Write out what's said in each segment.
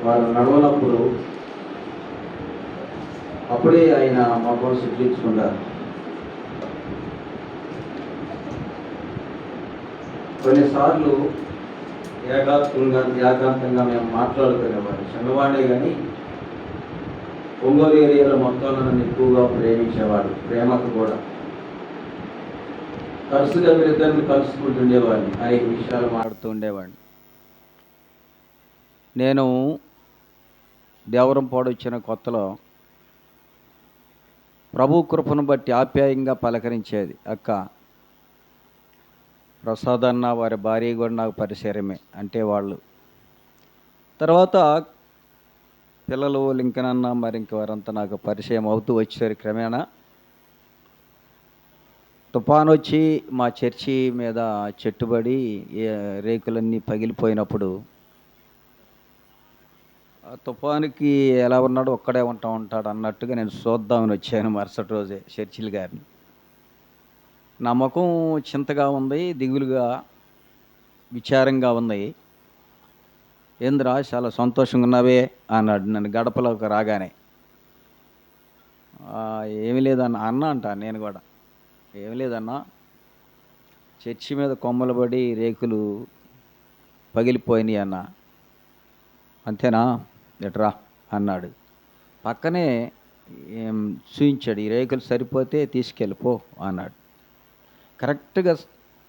వారు నడవనప్పుడు అప్పుడే ఆయన మా కోసం తీర్చుకుంటారు. కొన్నిసార్లు ఏకాంతంగా మేము మాట్లాడుకునేవారు. చిన్నవాడే కానీ ఒంగోలు ఏరియాలో మొత్తంలో నన్ను ఎక్కువగా ప్రేమించేవాడు. ప్రేమకు కూడా తరచుగా వీరిద్దరిని కలుసుకుంటుండేవాడిని. అనేక విషయాలు మాట్లాడుతూ ఉండేవాడిని. నేను దేవరంపాడు వచ్చిన కొత్తలో ప్రభు కృపను బట్టి ఆప్యాయంగా పలకరించేది. అక్క ప్రసాద్ అన్న వారి భార్య కూడా నాకు పరిచయమే. అంటే వాళ్ళు తర్వాత పిల్లలు లింకన్ అన్న మరి ఇంకెవరంతా నాకు పరిచయం అవుతూ వచ్చారు. క్రమేణా తుఫాను వచ్చి మా చర్చి మీద చెట్టుబడి రేకులన్నీ పగిలిపోయినప్పుడు ఆ తుఫానుకి ఎలా ఉన్నాడో ఒక్కడే ఉంటాడు అన్నట్టుగా నేను చూద్దామని వచ్చాను. మరుసటి రోజే చర్చిల్ గారిని. నా ముఖం చింతగా ఉంది, దిగులుగా విచారంగా ఉంది. ఏంద్రా చాలా సంతోషంగా ఉన్నావే అన్నాడు నన్ను గడపలోకి రాగానే. ఏమీ లేదన్న అన్న అంట. నేను కూడా ఏమీ లేదన్నా, చర్చి మీద కొమ్మలు పడి రేకులు పగిలిపోయినాయి అన్న. అంతేనా, ఎట్రా అన్నాడు. పక్కనే చూయించాడు. ఈ రేకులు సరిపోతే తీసుకెళ్ళిపో అన్నాడు. కరెక్ట్గా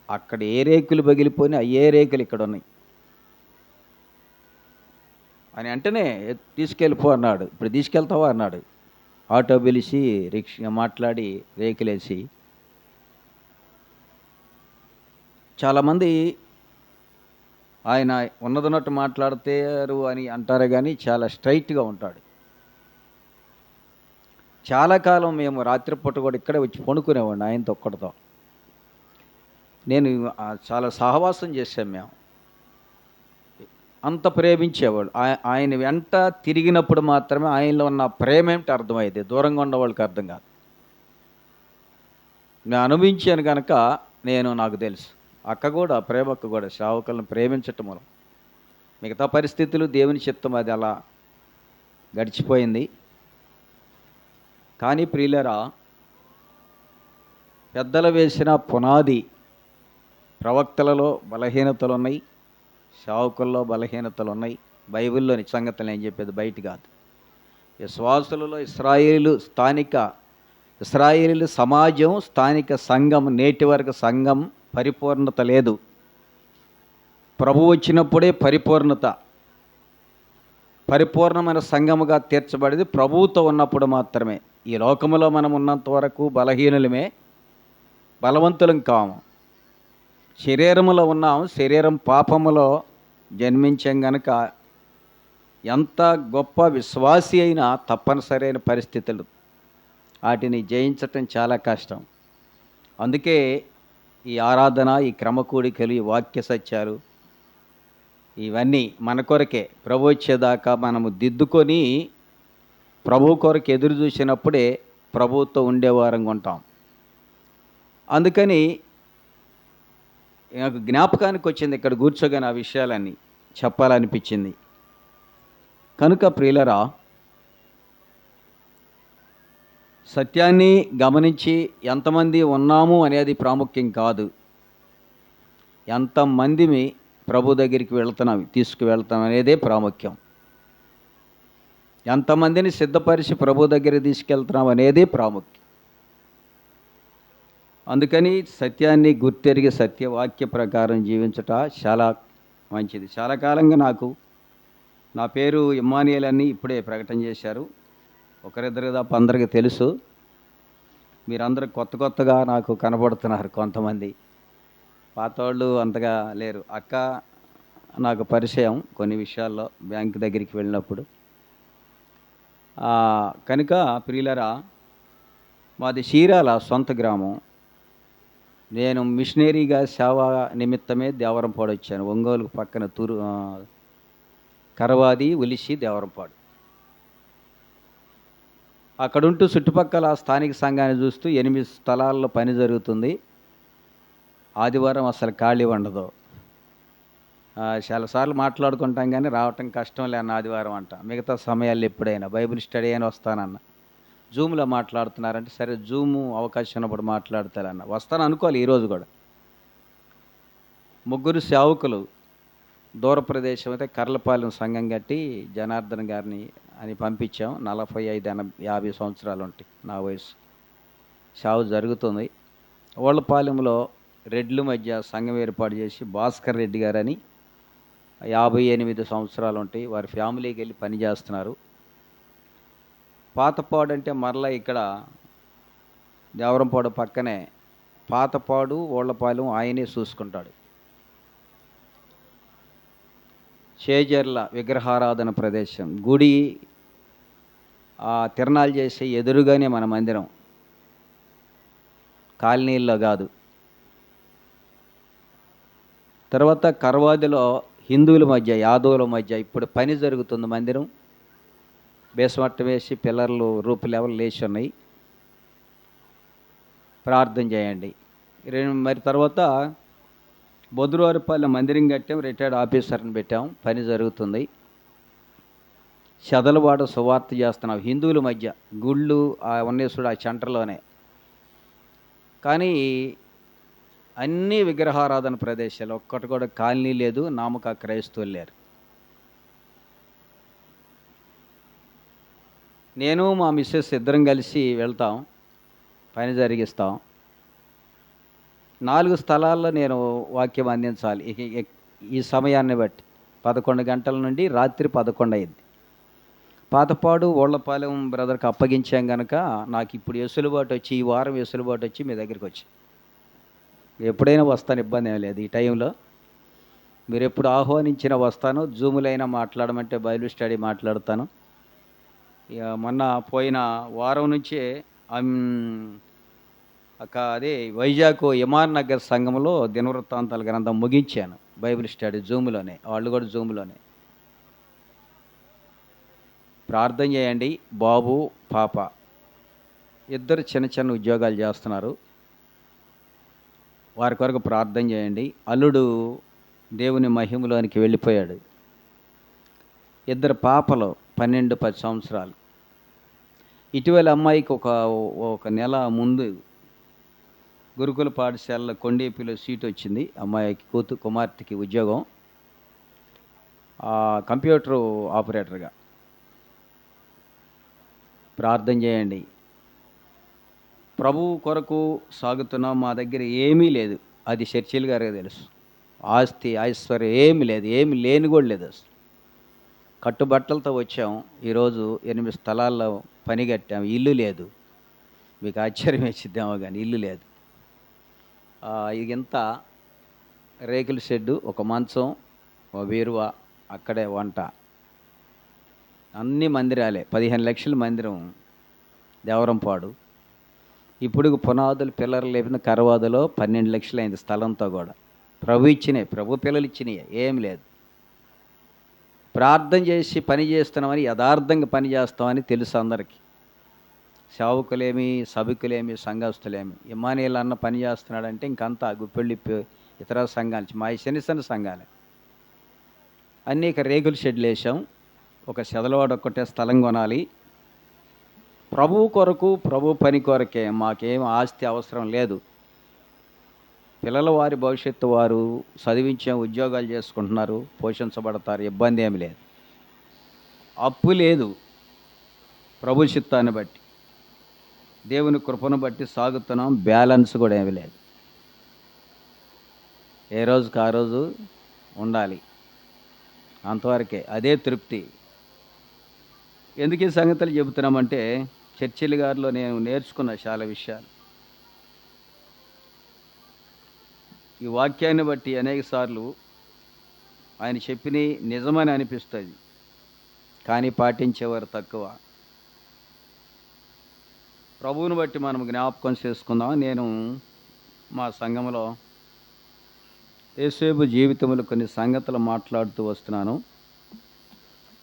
అక్కడ ఏ రేకులు పగిలిపోయినా ఏ రేకులు ఇక్కడ ఉన్నాయి అని అంటేనే తీసుకెళ్ళిపో అన్నాడు. ఇప్పుడు తీసుకెళ్తావా అన్నాడు. ఆటో పిలిచి రిక్షా మాట్లాడి రేకులేసి. చాలామంది ఆయన ఉన్నదన్నట్టు మాట్లాడతారు అని అంటారు, కానీ చాలా స్ట్రైట్గా ఉంటాడు. చాలా కాలం మేము రాత్రిపూట కూడా ఇక్కడే వచ్చి పండుకునేవాడిని ఆయనతో ఒక్కడితో. నేను చాలా సహవాసం చేశాం మేము. అంత ప్రేమించేవాడు. ఆయన వెంట తిరిగినప్పుడు మాత్రమే ఆయనలో ఉన్న ప్రేమ ఏమిటి అర్థమైంది. దూరంగా ఉన్న వాళ్ళకి అర్థం కాదు. నేను అనుభవించాను కనుక నాకు తెలుసు. అక్క కూడా ప్రేమక్క కూడా సేవకులను ప్రేమించటం మూలం. మిగతా పరిస్థితులు దేవుని చిత్తం, అది అలా గడిచిపోయింది. కానీ ప్రియులరా, పెద్దలు వేసిన పునాది, ప్రవక్తలలో బలహీనతలు ఉన్నాయి, సేవకుల్లో బలహీనతలు ఉన్నాయి. బైబిల్లోని సంగతులు నేను చెప్పేది బయట కాదు. విశ్వాసులలో ఇశ్రాయేలు సమాజం, స్థానిక సంఘం, నేటి వరకు సంఘం పరిపూర్ణత లేదు. ప్రభు వచ్చినప్పుడే పరిపూర్ణమైన సంఘముగా తీర్చబడేది ప్రభువుతో ఉన్నప్పుడు మాత్రమే. ఈ లోకములో మనం ఉన్నంత వరకు బలహీనులమే, బలవంతులం కాము. శరీరములో ఉన్నాం, శరీరం పాపములో జన్మించాం గనక ఎంత గొప్ప విశ్వాసి అయినా తప్పనిసరైన పరిస్థితులు, వాటిని జయించటం చాలా కష్టం. అందుకే ఈ ఆరాధన, ఈ క్రమకూడికలు, ఈ వాక్య సత్యాలు ఇవన్నీ మన కొరకే. ప్రభు వచ్చేదాకా మనము దిద్దుకొని ప్రభు కొరకు ఎదురు చూసినప్పుడే ప్రభువుతో ఉండేవారంగా ఉంటాం. అందుకని నాకు జ్ఞాపకానికి వచ్చింది, ఇక్కడ కూర్చోగానే ఆ విషయాలన్నీ చెప్పాలనిపించింది. కనుక ప్రియులరా, సత్యాన్ని గమనించి ఎంతమంది ఉన్నాము అనేది ప్రాముఖ్యం కాదు. ఎంతమందిని ప్రభు దగ్గరికి తీసుకువెళ్తాం అనేదే ప్రాముఖ్యం. ఎంతమందిని సిద్ధపరిచి ప్రభు దగ్గరికి తీసుకెళ్తున్నాం అనేదే ప్రాముఖ్యం. అందుకని సత్యాన్ని గుర్తెరిగి సత్యవాక్య ప్రకారం జీవించట చాలా మంచిది. చాలా కాలంగా నా పేరు ఇమ్మానియేల్ అని ఇప్పుడే ప్రకటన చేశారు. ఒకరిద్దరు తప్ప అందరికీ తెలుసు. మీరందరూ కొత్తగా నాకు కనబడుతున్నారు. కొంతమంది పాతవాళ్ళు అంతగా లేరు. అక్క నాకు పరిచయం కొన్ని విషయాల్లో, బ్యాంక్ దగ్గరికి వెళ్ళినప్పుడు. కనుక ప్రియులరా, మాది చీరాల సొంత గ్రామం. నేను మిషనరీగా సేవ నిమిత్తమే దేవరంపాడు వచ్చాను. ఒంగోలు పక్కన కరవాది, ఉలిసి, దేవరంపాడు. అక్కడుంటూ చుట్టుపక్కల స్థానిక సంఘాన్ని చూస్తూ 8 స్థలాల్లో పని జరుగుతుంది. ఆదివారం అసలు ఖాళీ ఉండదు. చాలాసార్లు మాట్లాడుకుంటాం కానీ రావటం కష్టంలే అన్న ఆదివారం అంట. మిగతా సమయాల్లో ఎప్పుడైనా బైబిల్ స్టడీ అయినా వస్తానన్న. జూమ్‌లో మాట్లాడుతున్నారంటే సరే జూము అవకాశం ఉన్నప్పుడు మాట్లాడతానన్న. వస్తాను అనుకోవాలి ఈరోజు కూడా. ముగ్గురు సేవకులు దూర ప్రదేశం అయితే కర్లపాలెం సంఘం కట్టి జనార్దన్ గారిని అని పంపించాం. 45, 50 సంవత్సరాలు ఉంటాయి నా వయసు. చావు జరుగుతుంది. ఓళ్ళపాలెంలో రెడ్ల మధ్య సంఘం ఏర్పాటు చేసి భాస్కర్ రెడ్డి గారని 58 సంవత్సరాలు ఉంటాయి. వారి ఫ్యామిలీకి వెళ్ళి పని చేస్తున్నారు. పాతపాడు అంటే మరలా ఇక్కడ దేవరంపాడు పక్కనే పాతపాడు ఓళ్ళపాలెం ఆయనే చూసుకుంటాడు. చేజర్ల విగ్రహారాధన ప్రదేశం గుడి తిరణాలు చేసే ఎదురుగానే మన మందిరం, కాలనీల్లో కాదు. తర్వాత కర్వాదిలో హిందువుల మధ్య యాదవుల మధ్య ఇప్పుడు పని జరుగుతుంది. మందిరం బేస్మట్టం వేసి పిల్లర్లు రూపులేవలు లేచి ఉన్నాయి. ప్రార్థన చేయండి. మరి తర్వాత బొద్దువారిపల్లి మందిరం కట్టాం. రిటైర్డ్ ఆఫీసర్ని పెట్టాం. పని జరుగుతుంది. చదలవాడ సువార్త చేస్తున్నాం హిందువుల మధ్య. గుళ్ళు ఉన్నేశ్వరుడు ఆ సెంటర్లోనే. కానీ అన్ని విగ్రహారాధన ప్రదేశాలు, ఒక్కటి కూడా కాలనీ లేదు, నామక క్రైస్తవులు లేరు. నేను మా మిస్సెస్ ఇద్దరం కలిసి వెళ్తాం, పని జరిగిస్తాం. 4 స్థలాల్లో నేను వాక్యం అందించాలి ఈ సమయాన్ని బట్టి. 11 గంటల నుండి రాత్రి 11 అయింది. పాతపాడు ఓళ్ళపాలెం బ్రదర్కి అప్పగించాం కనుక నాకు ఇప్పుడు వెసులుబాటు వచ్చి, ఈ వారం వెసులుబాటు వచ్చి మీ దగ్గరికి వచ్చి ఎప్పుడైనా వస్తాను, ఇబ్బంది ఏం లేదు. ఈ టైంలో మీరు ఎప్పుడు ఆహ్వానించినా వస్తాను. జూములైనా మాట్లాడమంటే బైబిల్ స్టడీ మాట్లాడతాను. ఇక మొన్న పోయిన వారం నుంచే అదే వైజాగ్ ఇమాన్ నగర్ సంఘంలో దినవృత్తాంతాల గ్రంథం ముగించాను. బైబిల్ స్టడీ జూమ్లోనే, వాళ్ళు కూడా జూమ్లోనే. ప్రార్థన చేయండి. బాబు పాప ఇద్దరు చిన్న చిన్న ఉద్యోగాలు చేస్తున్నారు. వారి కొరకు ప్రార్థన చేయండి. అల్లుడు దేవుని మహిమలోనికి వెళ్ళిపోయాడు. ఇద్దరు పాపలు 12-10 సంవత్సరాలు. ఇటీవల అమ్మాయికి ఒక నెల ముందు గురుకుల పాఠశాలలో కొండేపిలో సీట్ వచ్చింది. అమ్మాయికి కుమార్తెకి ఉద్యోగం కంప్యూటర్ ఆపరేటర్గా. ప్రార్థన చేయండి. ప్రభువు కొరకు సాగుతున్నాం. మా దగ్గర ఏమీ లేదు, అది చర్చిల్ గారికి తెలుసు. ఆస్తి ఐశ్వర్యం ఏమీ లేదు, ఏమి లేని కూడా లేదు. అసలు కట్టుబట్టలతో వచ్చాం. ఈరోజు 8 స్థలాల్లో పని కట్టాం. ఇల్లు లేదు. మీకు ఆశ్చర్యం వేసిద్దామో కానీ ఇల్లు లేదు. ఇంత రేకుల షెడ్డు, ఒక మంచం, ఒక బీరువా, అక్కడే వంట, అన్ని మందిరాలే. 15 లక్షల మందిరం దేవరంపాడు. ఇప్పుడు పునాదులు పిల్లలు లేపిన కరవాదులో 12 లక్షలు అయింది స్థలంతో కూడా. ప్రభు ఇచ్చినాయి, ప్రభు పిల్లలు ఇచ్చినాయి, ఏం లేదు. ప్రార్థన చేసి పని చేస్తున్నామని, యథార్థంగా పని చేస్తామని తెలుసు అందరికీ. సేవకులేమి, సభికులేమి, సంఘస్థులేమి. ఇమ్మానుయేల్ అన్న పని చేస్తున్నాడంటే ఇంకంతా గుప్పెళ్ళి ఇతర సంఘాలు, మా చిన్న చిన్న సంఘాలే. అనేక రేగుల షెడ్లు వేసాం. ఒక చెదలవాడ ఒక్కటే స్థలం కొనాలి. ప్రభు కొరకు, ప్రభు పని కొరకే. మాకేం ఆస్తి అవసరం లేదు. పిల్లల వారి భవిష్యత్తు వారు చదివించాం, ఉద్యోగాలు చేసుకుంటున్నారు, పోషించబడతారు, ఇబ్బంది ఏమి లేదు. అప్పు లేదు. ప్రభు చిత్తాన్ని బట్టి, దేవుని కృపను బట్టి సాగుతున్నాం. బ్యాలెన్స్ కూడా ఏమి లేదు. ఏ రోజుకి ఆ రోజు ఉండాలి, అంతవరకే. అదే తృప్తి. ఎందుకు ఈ సంగతులు చెబుతున్నామంటే, చర్చిల గారిలో నేను నేర్చుకున్న చాలా విషయాలు. ఈ వాక్యాన్ని బట్టి అనేక సార్లు ఆయన చెప్పినవి నిజమని అనిపిస్తుంది, కానీ పాటించేవారు తక్కువ. ప్రభువుని బట్టి మనం జ్ఞాపకం చేసుకుందాం. నేను మా సంఘంలో యేసేపు జీవితంలో కొన్ని సంగతులు మాట్లాడుతూ వస్తున్నాను.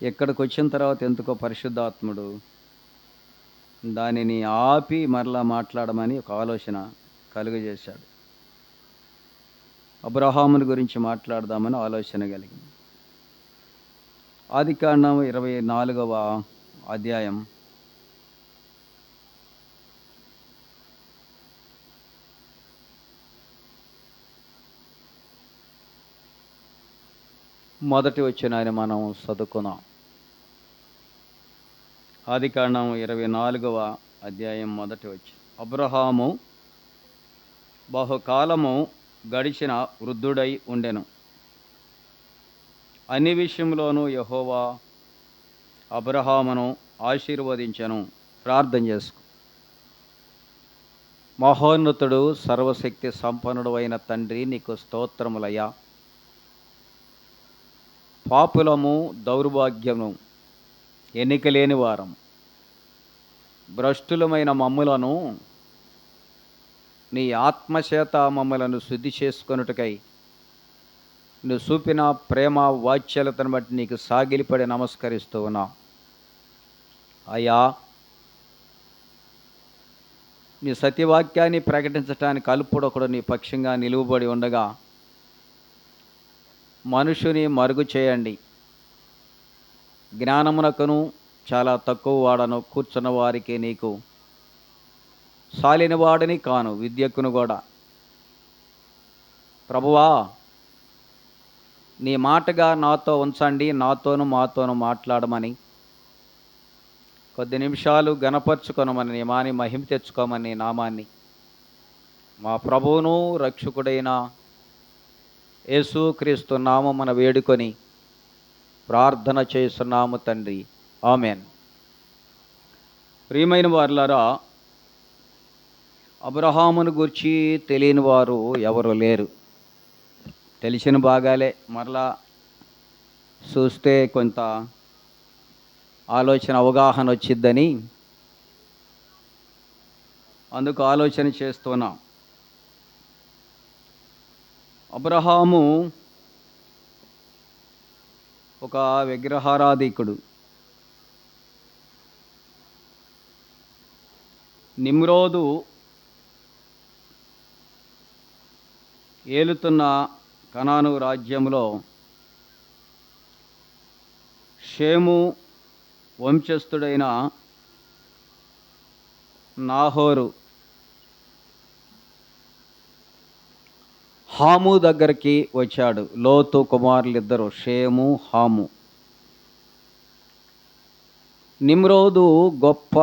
ఇక్కడికి వచ్చిన తర్వాత ఎందుకో పరిశుద్ధాత్ముడు దానిని ఆపి మరలా మాట్లాడమని ఒక ఆలోచన కలుగజేశాడు. అబ్రహాముని గురించి మాట్లాడదామని ఆలోచన కలిగింది. ఆదికాండం 24వ అధ్యాయం మొదటి వచనాన్ని మనం చదువుకుందాం. ఆదికాండం 24వ అధ్యాయం మొదటి వచనం. అబ్రహాము బహుకాలము గడిచిన వృద్ధుడై ఉండెను. అన్ని విషయంలోనూ యెహోవా అబ్రహామును ఆశీర్వదించెను. ప్రార్థన చేసుకో. మహోన్నతుడు, సర్వశక్తి సంపన్నుడు అయిన తండ్రి, నీకు స్తోత్రములయ్యా. పాపులము, దౌర్భాగ్యము, ఎన్నిక లేని వారం, భ్రష్టులమైన మమ్ములను నీ ఆత్మచేత మమ్మలను శుద్ధి చేసుకొనుటకై నువ్వు చూపిన ప్రేమ వాత్సల్యతను బట్టి నీకు సాగిలిపడి నమస్కరిస్తూ ఉన్నా. అయ్యా, నీ సత్యవాక్యాన్ని ప్రకటించటానికి అల్పుడొకడు నీ పక్షంగా నిలువబడి ఉండగా మనుషుని మరుగు చేయండి. జ్ఞానమునకును చాలా తక్కువ వాడను, కూర్చున్న వారికి నీకు సాలిన వాడిని కాను, విద్యకును కూడా. ప్రభువా, నీ మాటగా నాతో ఉంచండి, నాతోను మాతోను మాట్లాడమని, కొద్ది నిమిషాలు గణపరుచుకొనమని, నియమాన్ని మహిమ తెచ్చుకోమని నామాన్ని మా ప్రభువును రక్షకుడైన యేసుక్రీస్తు నామమున వేడుకొని ప్రార్థన చేస్తున్నాము తండ్రి, ఆమెన్. ప్రియమైన వారులారా, అబ్రహామును గూర్చి తెలియని వారు ఎవరు లేరు. తెలిసిన భాగాలే మరలా చూస్తే కొంత ఆలోచన, అవగాహన వచ్చిద్దని అందుకు ఆలోచన చేస్తున్నాం. అబ్రహాము ఒక విగ్రహారాధికుడు. నిమ్రోదు ఏలుతున్న కనాను రాజ్యంలో షేము వంశస్థుడైన నాహోరు హాము దగ్గరికి వచ్చాడు. లోతు కుమారులిద్దరు, షేము, హాము. నిమ్రోదు గొప్ప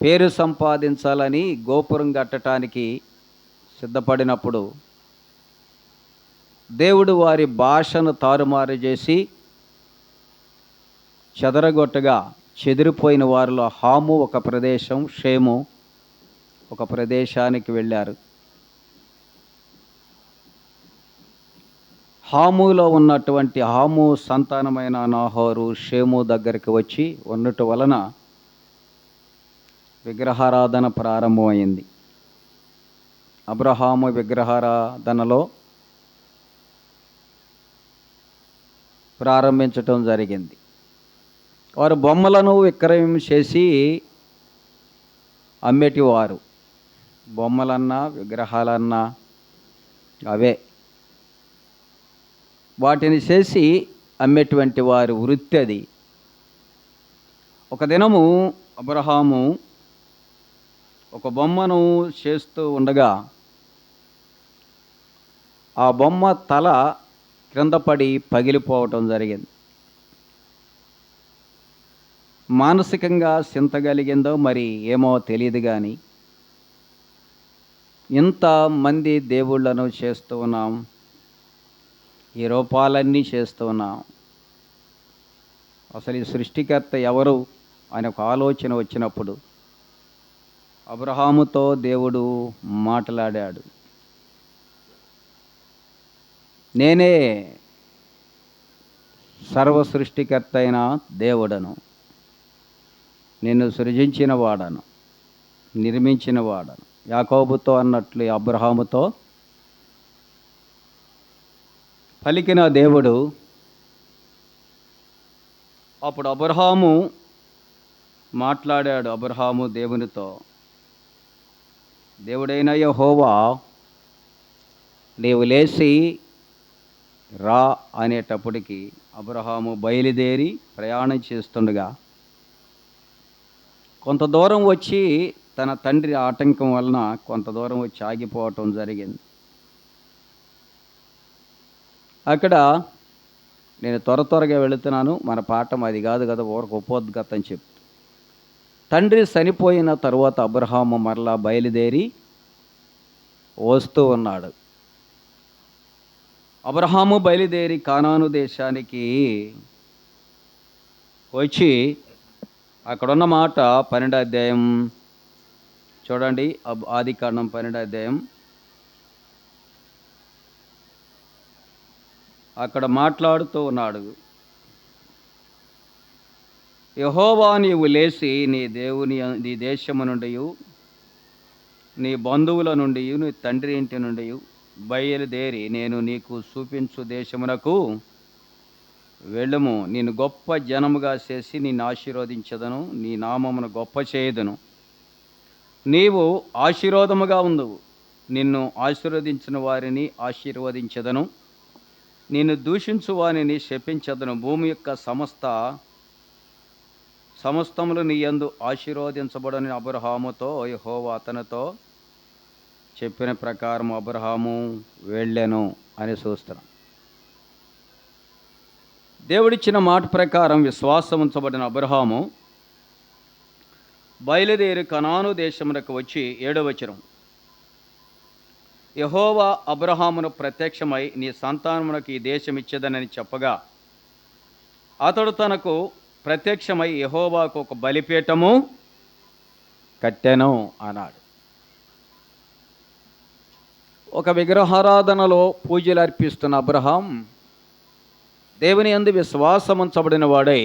పేరు సంపాదించాలని గోపురం కట్టడానికి సిద్ధపడినప్పుడు దేవుడు వారి భాషను తారుమారు చేసి చెదరగొట్టగా చెదిరిపోయిన వారిలో హాము ఒక ప్రదేశం, షేము ఒక ప్రదేశానికి వెళ్ళారు. హాములో ఉన్నటువంటి హాము సంతానమైన నాహోరు షేము దగ్గరికి వచ్చి ఉన్నట్టు వలన విగ్రహారాధన ప్రారంభమైంది. అబ్రహాము విగ్రహారాధనలో ప్రారంభించటం జరిగింది. వారు బొమ్మలను విక్రయం చేసి అమ్మేటివారు. బొమ్మలన్నా విగ్రహాలన్నా అవే. వాటిని చేసి అమ్మేటువంటి వారి వృత్తి అది. ఒక దినము అబ్రహాము ఒక బొమ్మను చేస్తూ ఉండగా ఆ బొమ్మ తల క్రింద పడి పగిలిపోవటం జరిగింది. మానసికంగా చింత కలిగిందో మరి ఏమో తెలియదు, కానీ ఇంతమంది దేవుళ్ళను చేస్తూ ఉన్నాం, ఈ రూపాలన్నీ చేస్తూ ఉన్నాం, అసలు ఈ సృష్టికర్త ఎవరు అనే ఒక ఆలోచన వచ్చినప్పుడు అబ్రహాముతో దేవుడు మాట్లాడాడు. నేనే సర్వ సృష్టికర్త అయిన దేవుడను, నిన్ను సృజించిన వాడను, నిర్మించిన వాడను. యాకోబుతో అన్నట్లు అబ్రహాముతో పలికిన దేవుడు. అప్పుడు అబ్రహాము మాట్లాడాడు. అబ్రహాము దేవునితో, దేవుడైన యెహోవా నీవు లేచి రా అనేటప్పటికి అబ్రహాము బయలుదేరి ప్రయాణం చేస్తుండగా కొంత దూరం వచ్చి తన తండ్రి ఆటంకం వలన కొంత దూరం వచ్చి ఆగిపోవటం జరిగింది. అక్కడ నేను త్వరగా వెళుతున్నాను, మన పాఠం అది కాదు కదా, ఊరకు ఉపోద్గతం చెప్పు. తండ్రి చనిపోయిన తరువాత అబ్రహాము మరలా బయలుదేరి వస్తూ ఉన్నాడు. అబ్రహాము బయలుదేరి కానాను దేశానికి వచ్చి అక్కడున్న మాట 12వ అధ్యాయం చూడండి. ఆదికాండం 12వ అధ్యాయం అక్కడ మాట్లాడుతూ ఉన్నాడు. యెహోవా నీవు లేచి నీ దేశము నుండి, నీ బంధువుల నుండి, నీ తండ్రి ఇంటి నుండి బయలుదేరి నేను నీకు చూపించు దేశమునకు వెళ్ళుము. నేను గొప్ప జనముగా చేసి నిన్ను ఆశీర్వదించదను, నీ నామమును గొప్ప చేయదును. నీవు ఆశీర్వాదముగా ఉందువు, నిన్ను ఆశీర్వదించిన వారిని ఆశీర్వదించదను, నిన్ను దూషించు వారిని శపించదను. భూమి యొక్క సమస్తములు నీ యందు ఆశీర్వదించబడని అబ్రహాముతో యెహోవా అతనితో చెప్పిన ప్రకారం అబ్రహాము వెళ్ళెను అని చూస్తున్నాం. దేవుడిచ్చిన మాట ప్రకారం విశ్వాసం ఉంచబడిన అబ్రహాము బయలుదేరి కనాను దేశమునకు వచ్చి 7వ వచనం, యెహోవా అబ్రహామును ప్రత్యక్షమై నీ సంతానమునకు ఈ దేశం ఇచ్చేదనని చెప్పగా అతడు తనకు ప్రత్యక్షమై యెహోవాకు ఒక బలిపీఠము కట్టెను అన్నాడు. ఒక విగ్రహారాధనలో పూజలు అర్పిస్తున్న అబ్రహాం దేవుని యందు విశ్వాసముంచబడిన వాడై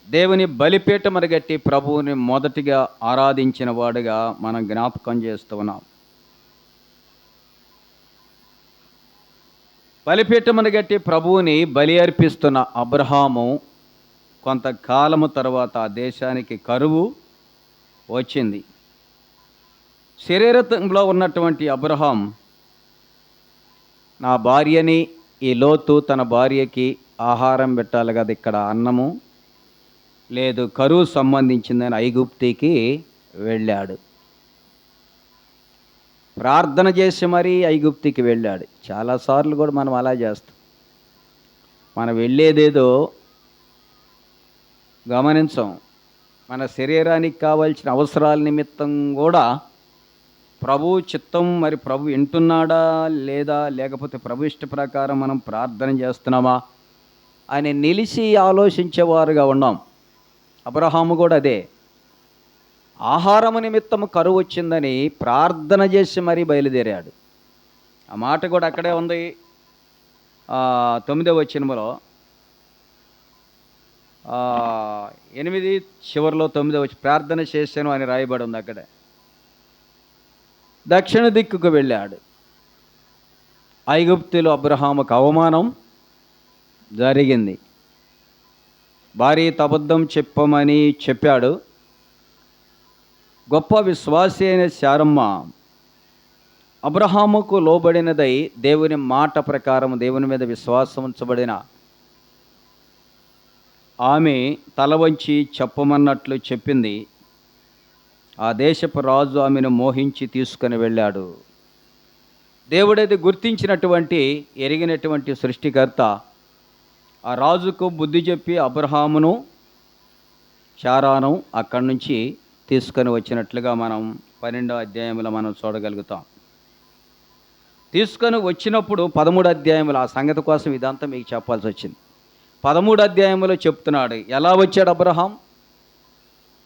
దేవుని బలిపీఠమును గట్టి ప్రభువుని మొదటిగా ఆరాధించిన వాడుగా మనం జ్ఞాపకం చేస్తూ ఉన్నాం. బలిపీఠమును గట్టి ప్రభువుని బలి అర్పిస్తున్న అబ్రహాము కొంతకాలము తర్వాత ఆ దేశానికి కరువు వచ్చింది. శరీరంలో ఉన్నటువంటి అబ్రహాం నా భార్యని, ఈ లోతు తన భార్యకి ఆహారం పెట్టాలి కదా, ఇక్కడ అన్నము లేదు, కరువు సంబంధించిందని ఐగుప్తికి వెళ్ళాడు. ప్రార్థన చేసి మరీ ఐగుప్తికి వెళ్ళాడు. చాలాసార్లు కూడా మనం అలా చేస్తాం. మనం వెళ్ళేదేదో గమనించం. మన శరీరానికి కావాల్సిన అవసరాల నిమిత్తం కూడా ప్రభు చిత్తం, మరి ప్రభు వింటున్నాడా లేదా, లేకపోతే ప్రభు ఇష్ట ప్రకారం మనం ప్రార్థన చేస్తున్నామా అని నిలిచి ఆలోచించేవారుగా ఉన్నాం. అబ్రహాము కూడా అదే. ఆహారము నిమిత్తము కరువు వచ్చిందని ప్రార్థన చేసి మరీ బయలుదేరాడు. ఆ మాట కూడా అక్కడే ఉంది. 9వ వచనములో 8 చివరిలో 9వ ప్రార్థన చేశాను అని రాయబడి ఉంది. అక్కడే దక్షిణ దిక్కుకు వెళ్ళాడు. ఐగుప్తులో అబ్రహాముకు అవమానం జరిగింది. భార్యతో అబద్ధం చెప్పమని చెప్పాడు. గొప్ప విశ్వాసి అయిన శారమ్మ అబ్రహాముకు లోబడినదై దేవుని మాట ప్రకారం దేవుని మీద విశ్వాసం ఉంచబడిన ఆమె తల వంచి చెప్పమన్నట్లు చెప్పింది. ఆ దేశపు రాజు ఆమెను మోహించి తీసుకుని వెళ్ళాడు. దేవుడైతే గుర్తించినటువంటి ఎరిగినటువంటి సృష్టికర్త ఆ రాజుకు బుద్ధి చెప్పి అబ్రహామును శారాను అక్కడి నుంచి తీసుకొని వచ్చినట్లుగా మనం 12వ అధ్యాయంలో మనం చూడగలుగుతాం. తీసుకొని వచ్చినప్పుడు 13వ అధ్యాయంలో ఆ సంగతి కోసం ఇదంతా మీకు చెప్పాల్సి వచ్చింది. 13వ అధ్యాయంలో చెప్తున్నాడు ఎలా వచ్చాడు అబ్రహాం.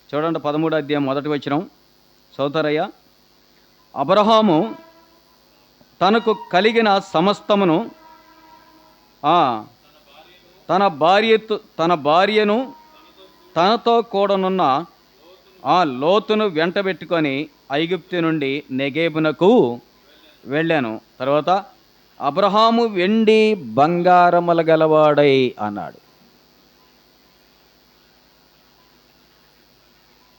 చూడండి 13వ అధ్యాయం 1వ వచనం సోదరయ్య. అబ్రహాము తనకు కలిగిన సమస్తమును తన భార్యను తనతో కూడనున్న ఆ లోతును వెంటబెట్టుకొని ఐగుప్తు నుండి నెగేబునకు వెళ్ళాను. తర్వాత అబ్రహాము వెండి బంగారముల గలవాడై అన్నాడు.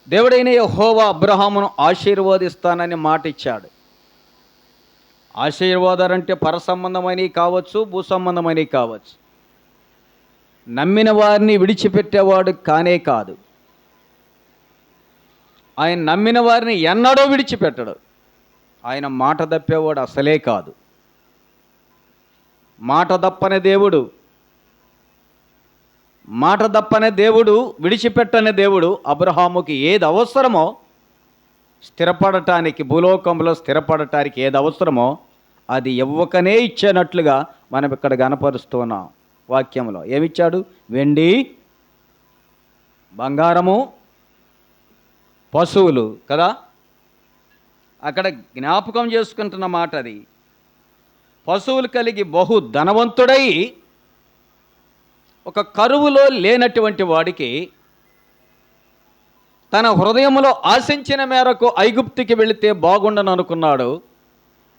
దేవుడైన యెహోవా అబ్రహామును ఆశీర్వదిస్తానని మాట ఇచ్చాడు. ఆశీర్వాదాలు అంటే పర సంబంధమైనవి కావచ్చు, భూ సంబంధమైనవి కావచ్చు. నమ్మిన వారిని విడిచిపెట్టేవాడు కానే కాదు. ఆయన నమ్మిన వారిని ఎన్నడూ విడిచిపెట్టడు. ఆయన మాట తప్పేవాడు అసలే కాదు. మాట తప్పని దేవుడు, మాట తప్పని దేవుడు, విడిచిపెట్టని దేవుడు అబ్రహాముకి ఏది అవసరమో స్థిరపడటానికి, భూలోకంలో స్థిరపడటానికి ఏది అవసరమో అది ఇవ్వకనే ఇచ్చేనట్లుగా మనం ఇక్కడ కనపరుస్తున్నాం. వాక్యంలో ఏమిచ్చాడు? వెండి, బంగారము, పశువులు కదా. అక్కడ జ్ఞాపకం చేసుకుంటున్న మాట అది. పశువులు కలిగి బహు ధనవంతుడై ఒక కరువులో లేనటువంటి వాడికి తన హృదయంలో ఆశించిన మేరకు ఐగుప్తుకి వెళితే బాగుండను అనుకున్నాడు.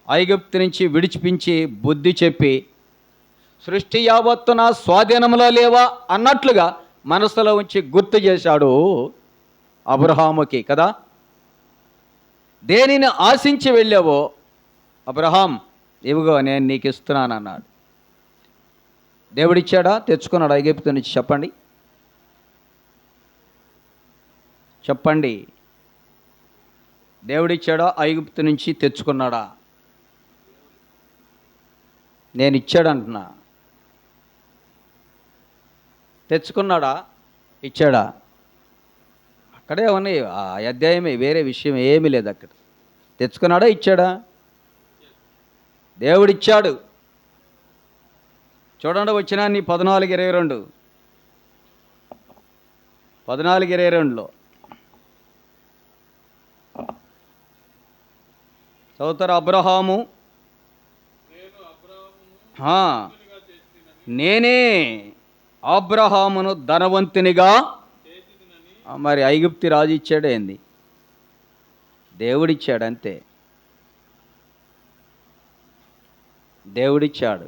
ఐగుప్తు నుంచి విడిచిపించి బుద్ధి చెప్పి సృష్టి యావత్తు నా స్వాధీనంలో లేవా అన్నట్లుగా మనసులో ఉంచి గుర్తు చేశాడు అబ్రహాముకి కదా. దేనిని ఆశించి వెళ్ళావో అబ్రహాం ఇవిగో నేను నీకు ఇస్తున్నాను అన్నాడు. దేవుడిచ్చాడా? తెచ్చుకున్నాడు ఐగుప్తు నుంచి? చెప్పండి, చెప్పండి. దేవుడిచ్చాడా? ఐగుప్తు నుంచి తెచ్చుకున్నాడా? నేను ఇచ్చాడంటున్నా. తెచ్చుకున్నాడా? ఇచ్చాడా? అక్కడే ఉన్నాయి. ఆ అధ్యాయమే, వేరే విషయం ఏమీ లేదు అక్కడ. తెచ్చుకున్నాడా? ఇచ్చాడా? దేవుడిచ్చాడు. చూడండి, వచ్చినాన్ని 14:22 14:22లో చదువుతారు. అబ్రహాము నేనే అబ్రహామును ధనవంతునిగా. మరి ఐగుప్తి రాజు ఇచ్చాడు ఏంది? దేవుడిచ్చాడు అంతే. దేవుడిచ్చాడు.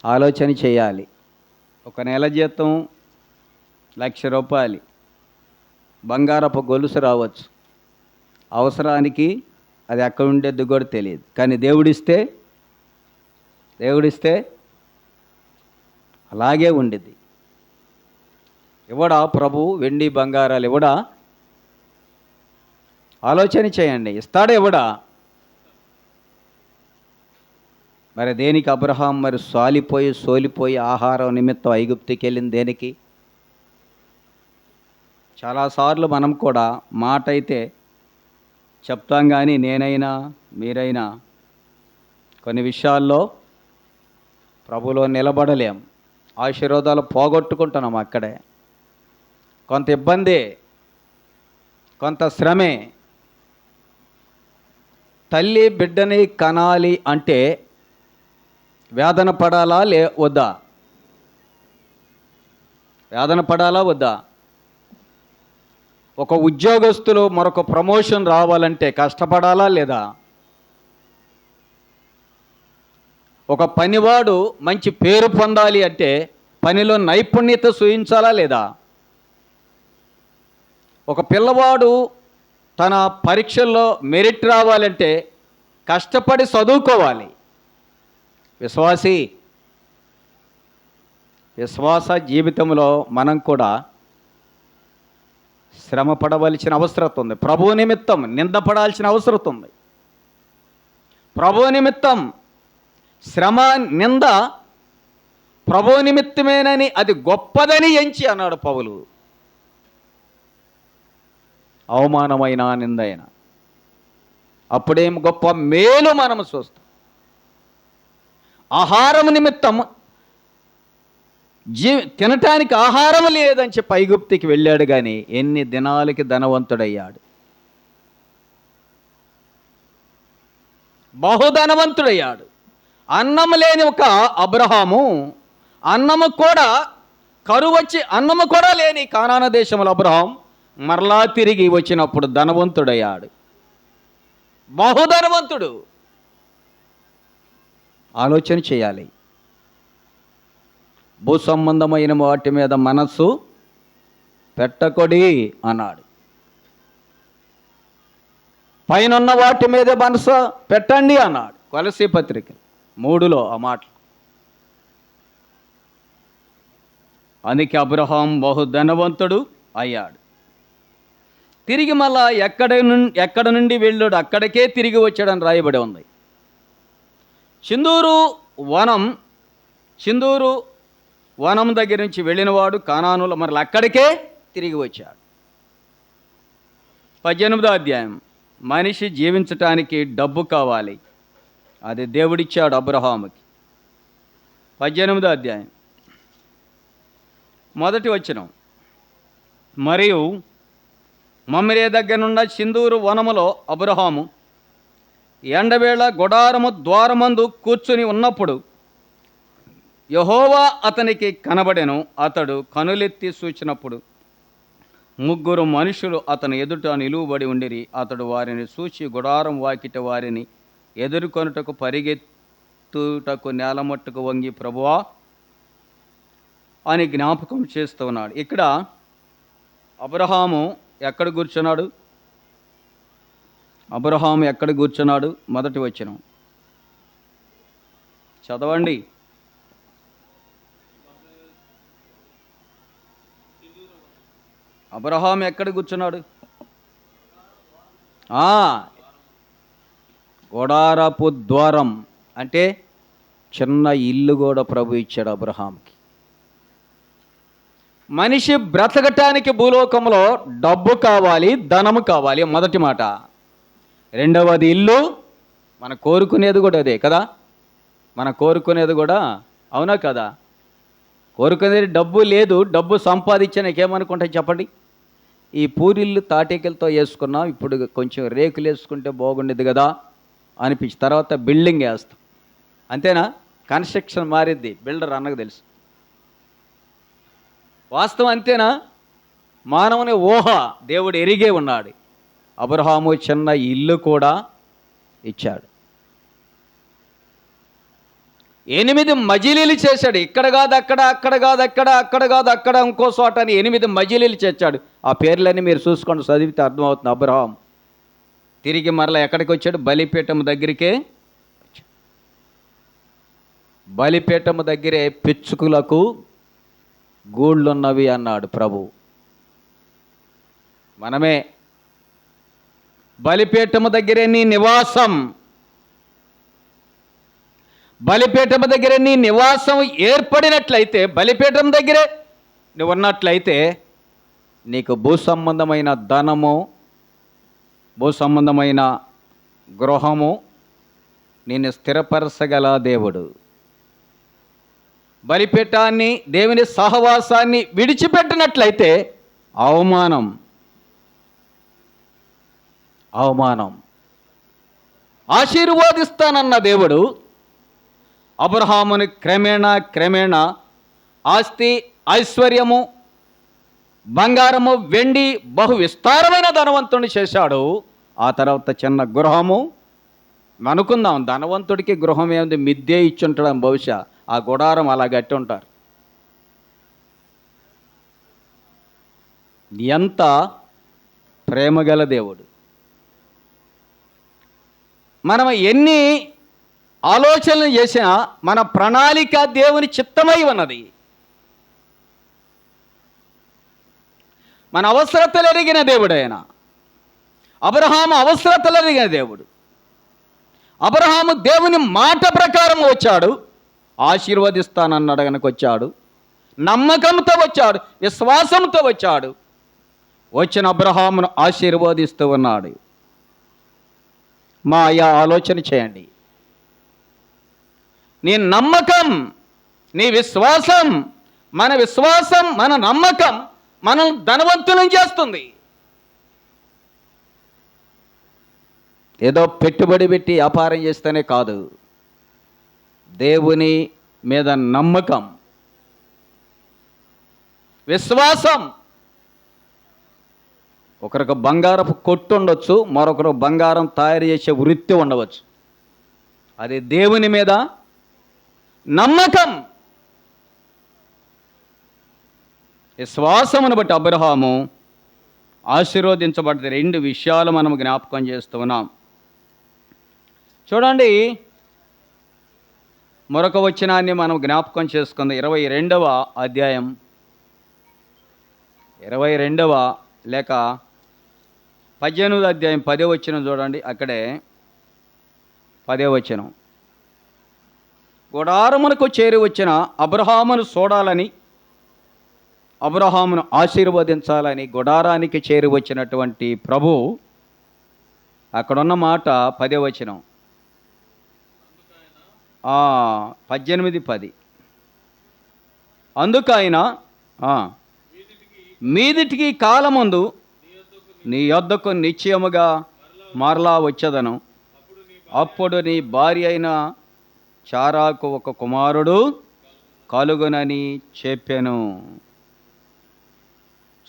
ఆలోచన చేయాలి. ఒక నెల జీతం ₹1,00,000, బంగారపు గొలుసు రావచ్చు. అవసరానికి అది ఎక్కడ ఉండేది కూడా తెలియదు. కానీ దేవుడిస్తే అలాగే ఉండేది. ఇవ్వడా ప్రభు వెండి బంగారాలు? ఇవ్వడా? ఆలోచన చేయండి. ఇస్తాడా? ఇవ్వడా? మరి దేనికి అబ్రహాం మరి సోలిపోయి ఆహారం నిమిత్తం ఐగుప్తుకి వెళ్ళింది దేనికి? చాలాసార్లు మనం కూడా మాట అయితే చెప్తాం, కానీ నేనైనా మీరైనా కొన్ని విషయాల్లో ప్రభులో నిలబడలేం. ఆశీర్వాదాలు పోగొట్టుకుంటున్నాం అక్కడే. కొంత ఇబ్బంది, కొంత శ్రమే. తల్లి బిడ్డని కనాలి అంటే వేదన పడాలా వద్దా? వేదన పడాలా వద్దా? ఒక ఉద్యోగస్తులు మరొక ప్రమోషన్ రావాలంటే కష్టపడాలా లేదా? ఒక పనివాడు మంచి పేరు పొందాలి అంటే పనిలో నైపుణ్యత చూయించాలా లేదా? ఒక పిల్లవాడు తన పరీక్షల్లో మెరిట్ రావాలంటే కష్టపడి చదువుకోవాలి. విశ్వాస జీవితంలో మనం కూడా శ్రమ పడవలసిన అవసరం ఉంది. ప్రభు నిమిత్తం నిందపడాల్సిన అవసరం ఉంది. ప్రభు నిమిత్తం శ్రమ, నింద ప్రభు నిమిత్తమేనని అది గొప్పదని ఎంచి అన్నాడు పౌలు. అవమానమైన నిందైన అప్పుడేం గొప్ప మేలు మనము చూస్తాం. ఆహారం నిమిత్తం తినటానికి ఆహారం లేదని చెప్పి ఐగుప్తికి వెళ్ళాడు, కానీ ఎన్ని దినాలకి ధనవంతుడయ్యాడు. బహుధనవంతుడయ్యాడు. అన్నం లేని ఒక అబ్రహాము, అన్నము కూడా కరువచ్చి అన్నము కూడా లేని కానాను దేశంలో అబ్రహాం మరలా తిరిగి వచ్చినప్పుడు ధనవంతుడయ్యాడు. బహుధనవంతుడు. ఆలోచన చేయాలి. భూ సంబంధమైన వాటి మీద మనస్సు పెట్టకొడి అన్నాడు. పైనున్న వాటి మీదే మనసు పెట్టండి అన్నాడు. కొలసీ పత్రిక 3లో ఆ మాటలు. అందుకే అబ్రహాం బహు ధనవంతుడు అయ్యాడు. తిరిగి మళ్ళా ఎక్కడ నుండి వెళ్ళాడు అక్కడికే తిరిగి వచ్చాడని రాయబడి ఉంది. సింధూరు వనం దగ్గర నుంచి వెళ్ళినవాడు కానానులో మరలా అక్కడికే తిరిగి వచ్చాడు. 18వ అధ్యాయం. మనిషి జీవించటానికి డబ్బు కావాలి, అది దేవుడిచ్చాడు అబ్రహాముకి. 18వ అధ్యాయం 1వ వచనం. మరియు మమ్రే దగ్గరున్న సింధూరు వనములో అబ్రహాము ఎండవేళ గుడారము ద్వారమందు కూర్చుని ఉన్నప్పుడు యెహోవా అతనికి కనబడెను. అతడు కనులెత్తి చూచినప్పుడు 3 మనుషులు అతని ఎదుట నిలువబడి ఉండిరి. అతడు వారిని చూచి గుడారం వాకిట వారిని ఎదుర్కొనుటకు పరిగెత్తుటకు నేలమట్టుకు వంగి ప్రభువా అని జ్ఞాపకం చేస్తూ ఉన్నాడు. ఇక్కడ అబ్రహాము ఎక్కడ కూర్చున్నాడు? అబ్రహాము ఎక్కడ కూర్చున్నాడు? 1వ వచనం చదవండి. అబ్రహాం ఎక్కడ కూర్చున్నాడు? గుడారపు ద్వారం అంటే చిన్న ఇల్లు కూడా ప్రభు ఇచ్చాడు అబ్రహాంకి. మనిషి బ్రతకటానికి భూలోకంలో డబ్బు కావాలి, ధనము కావాలి, మొదటి మాట. రెండవది ఇల్లు. మన కోరుకునేది కూడా అదే కదా, మన కోరుకునేది కూడా అవునా కదా? కోరుకునేది డబ్బు లేదు, డబ్బు సంపాదించా నీకేమనుకుంటా చెప్పండి? ఈ పూరిల్లు తాటికలతో వేసుకున్నాం, ఇప్పుడు కొంచెం రేకులు వేసుకుంటే బాగుండేది కదా అనిపించి తర్వాత బిల్డింగ్ వేస్తాం. అంతేనా? కన్స్ట్రక్షన్ మారిద్ది, బిల్డర్ అన్నకు తెలుసు. వాస్తవం అంతేనా? మానవుని ఊహ దేవుడు ఎరిగే ఉన్నాడు. అబ్రహాము చిన్న ఇల్లు కూడా ఇచ్చాడు. 8 మజిలీలు చేశాడు. ఇక్కడ కాదు అక్కడ, అక్కడ కాదు అక్కడ, అక్కడ కాదు అక్కడ, ఇంకో చోట అని 8 మజిలీలు చేశాడు. ఆ పేర్లన్నీ మీరు చూసుకోండి, చదివితే అర్థమవుతుంది. అబ్రహాం తిరిగి మరలా ఎక్కడికి వచ్చాడు? బలిపీఠం దగ్గరికే. బలిపీఠం దగ్గరే పిచ్చుకులకు గూళ్ళున్నవి అన్నాడు ప్రభు. మనమే బలిపీఠము దగ్గరే నీ నివాసం, బలిపీఠం దగ్గర నీ నివాసం ఏర్పడినట్లయితే, బలిపీఠం దగ్గరే నువ్వు ఉన్నట్లయితే నీకు భూ సంబంధమైన ధనము, భూ సంబంధమైన గృహము నిన్ను స్థిరపరచగల దేవుడు. బలిపీఠాన్ని, దేవుని సహవాసాన్ని విడిచిపెట్టినట్లయితే అవమానం. ఆశీర్వాదిస్తానన్న దేవుడు అబ్రహాముని క్రమేణా ఆస్తి, ఐశ్వర్యము, బంగారము, వెండి, బహు విస్తారమైన ధనవంతుని చేశాడు. ఆ తర్వాత చిన్న గృహము. అనుకుందాం, ధనవంతుడికి గృహం ఏముంది, మిద్దే ఇచ్చుంటాడు బహుశా, ఆ గుడారం అలా గట్టి ఉంటారు. ఎంత ప్రేమగల దేవుడు! మనం ఎన్ని ఆలోచనలు చేసినా మన ప్రణాళిక దేవుని చిత్తమై ఉన్నది. మన అవసరతలు ఎరిగిన దేవుడు ఆయన. అబ్రహాము అవసరతలు ఎరిగిన దేవుడు. అబ్రహాము దేవుని మాట ప్రకారం వచ్చాడు, ఆశీర్వదిస్తానన్నాడు కనుక వచ్చాడు, నమ్మకంతో వచ్చాడు, విశ్వాసంతో వచ్చాడు. వచ్చిన అబ్రహామును ఆశీర్వదిస్తూ ఉన్నాడు. మా అయ్యా ఆలోచన చేయండి. నీ నమ్మకం, నీ విశ్వాసం, మన విశ్వాసం, మన నమ్మకం మనం ధనవంతులను చేస్తుంది. ఏదో పెట్టుబడి పెట్టి వ్యాపారం చేస్తేనే కాదు, దేవుని మీద నమ్మకం, విశ్వాసం. ఒకరికి బంగారపు కొట్టు ఉండొచ్చు, మరొకరు బంగారం తయారు చేసే వృత్తి ఉండవచ్చు. అది దేవుని మీద నమ్మకం, విశ్వాసమును బట్టి అబ్రహాము ఆశీర్వదించబడ్డది. రెండు విషయాలు మనం జ్ఞాపకం చేస్తూ ఉన్నాం. చూడండి, మరొక వచనాన్ని మనం జ్ఞాపకం చేసుకుందాం. 22వ అధ్యాయం 22వ లేక 18వ అధ్యాయం 10వ వచనం చూడండి. అక్కడే 10వ వచనం. గుడారమునకు చేరి వచ్చిన అబ్రహామును చూడాలని, అబ్రహామును ఆశీర్వదించాలని గుడారానికి చేరి వచ్చినటువంటి ప్రభు అక్కడున్న మాట 10వ వచనం, 18:10. అందుకైన మీదిటికి కాలమందు నీ యొద్దకు నిశ్చయముగా మరలా వచ్చేదను. అప్పుడు నీ భార్య అయిన చారాకు ఒక కుమారుడు కలుగునని చెప్పాను.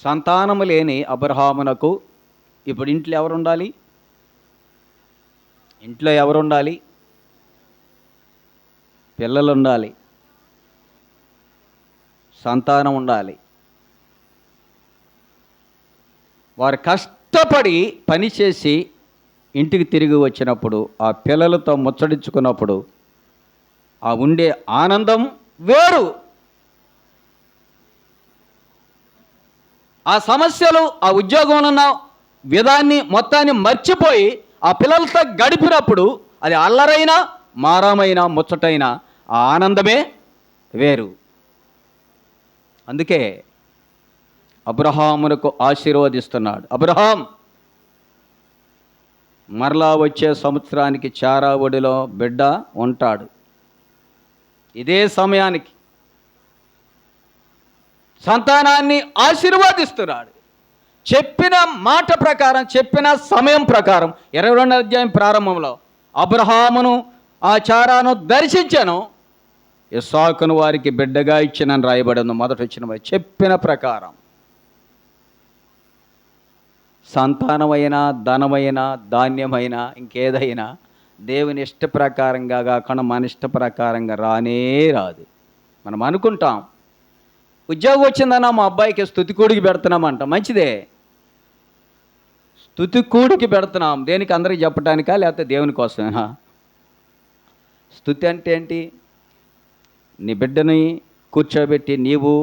సంతానము లేని అబ్రహామునకు ఇప్పుడు ఇంట్లో ఎవరుండాలి? ఇంట్లో ఎవరుండాలి? పిల్లలు ఉండాలి, సంతానం ఉండాలి. వారు కష్టపడి పనిచేసి ఇంటికి తిరిగి వచ్చినప్పుడు ఆ పిల్లలతో ముచ్చడించుకున్నప్పుడు ఆ ఉండే ఆనందం వేరు. ఆ సమస్యలు, ఆ ఉద్యోగంలో ఉన్న విధాన్ని మొత్తాన్ని మర్చిపోయి ఆ పిల్లలతో గడిపినప్పుడు అది అల్లరైనా మారామైనా ముచ్చటైన ఆ ఆనందమే వేరు. అందుకే అబ్రహామునకు ఆశీర్వదిస్తున్నాడు. అబ్రహాం, మరలా వచ్చే సంవత్సరానికి చారా ఒడిలో బిడ్డ ఉంటాడు. ఇదే సమయానికి సంతానాన్ని ఆశీర్వదిస్తున్నాడు. చెప్పిన మాట ప్రకారం, చెప్పిన సమయం ప్రకారం 22వ అధ్యాయం ప్రారంభంలో అబ్రహామును ఆ చారాను దర్శించాను, ఇస్సాకును వారికి బిడ్డగా ఇచ్చినని రాయబడింది. మొదట వచ్చిన చెప్పిన ప్రకారం సంతానమైనా, ధనమైనా, ధాన్యమైనా, ఇంకేదైనా దేవుని ఇష్ట ప్రకారంగా కాకుండా మన ఇష్ట ప్రకారంగా రానే రాదు. మనం అనుకుంటాం ఉద్యోగం వచ్చిందన్నా మా అబ్బాయికి స్తుతి కూడికి పెడుతున్నామంట. మంచిదే, స్తుతి కూడికి పెడుతున్నాం. దేనికి? అందరికి చెప్పడానికా లేకపోతే దేవుని కోసమేనా? స్తుతి అంటే ఏంటి? నీ బిడ్డని కూర్చోబెట్టి నీవు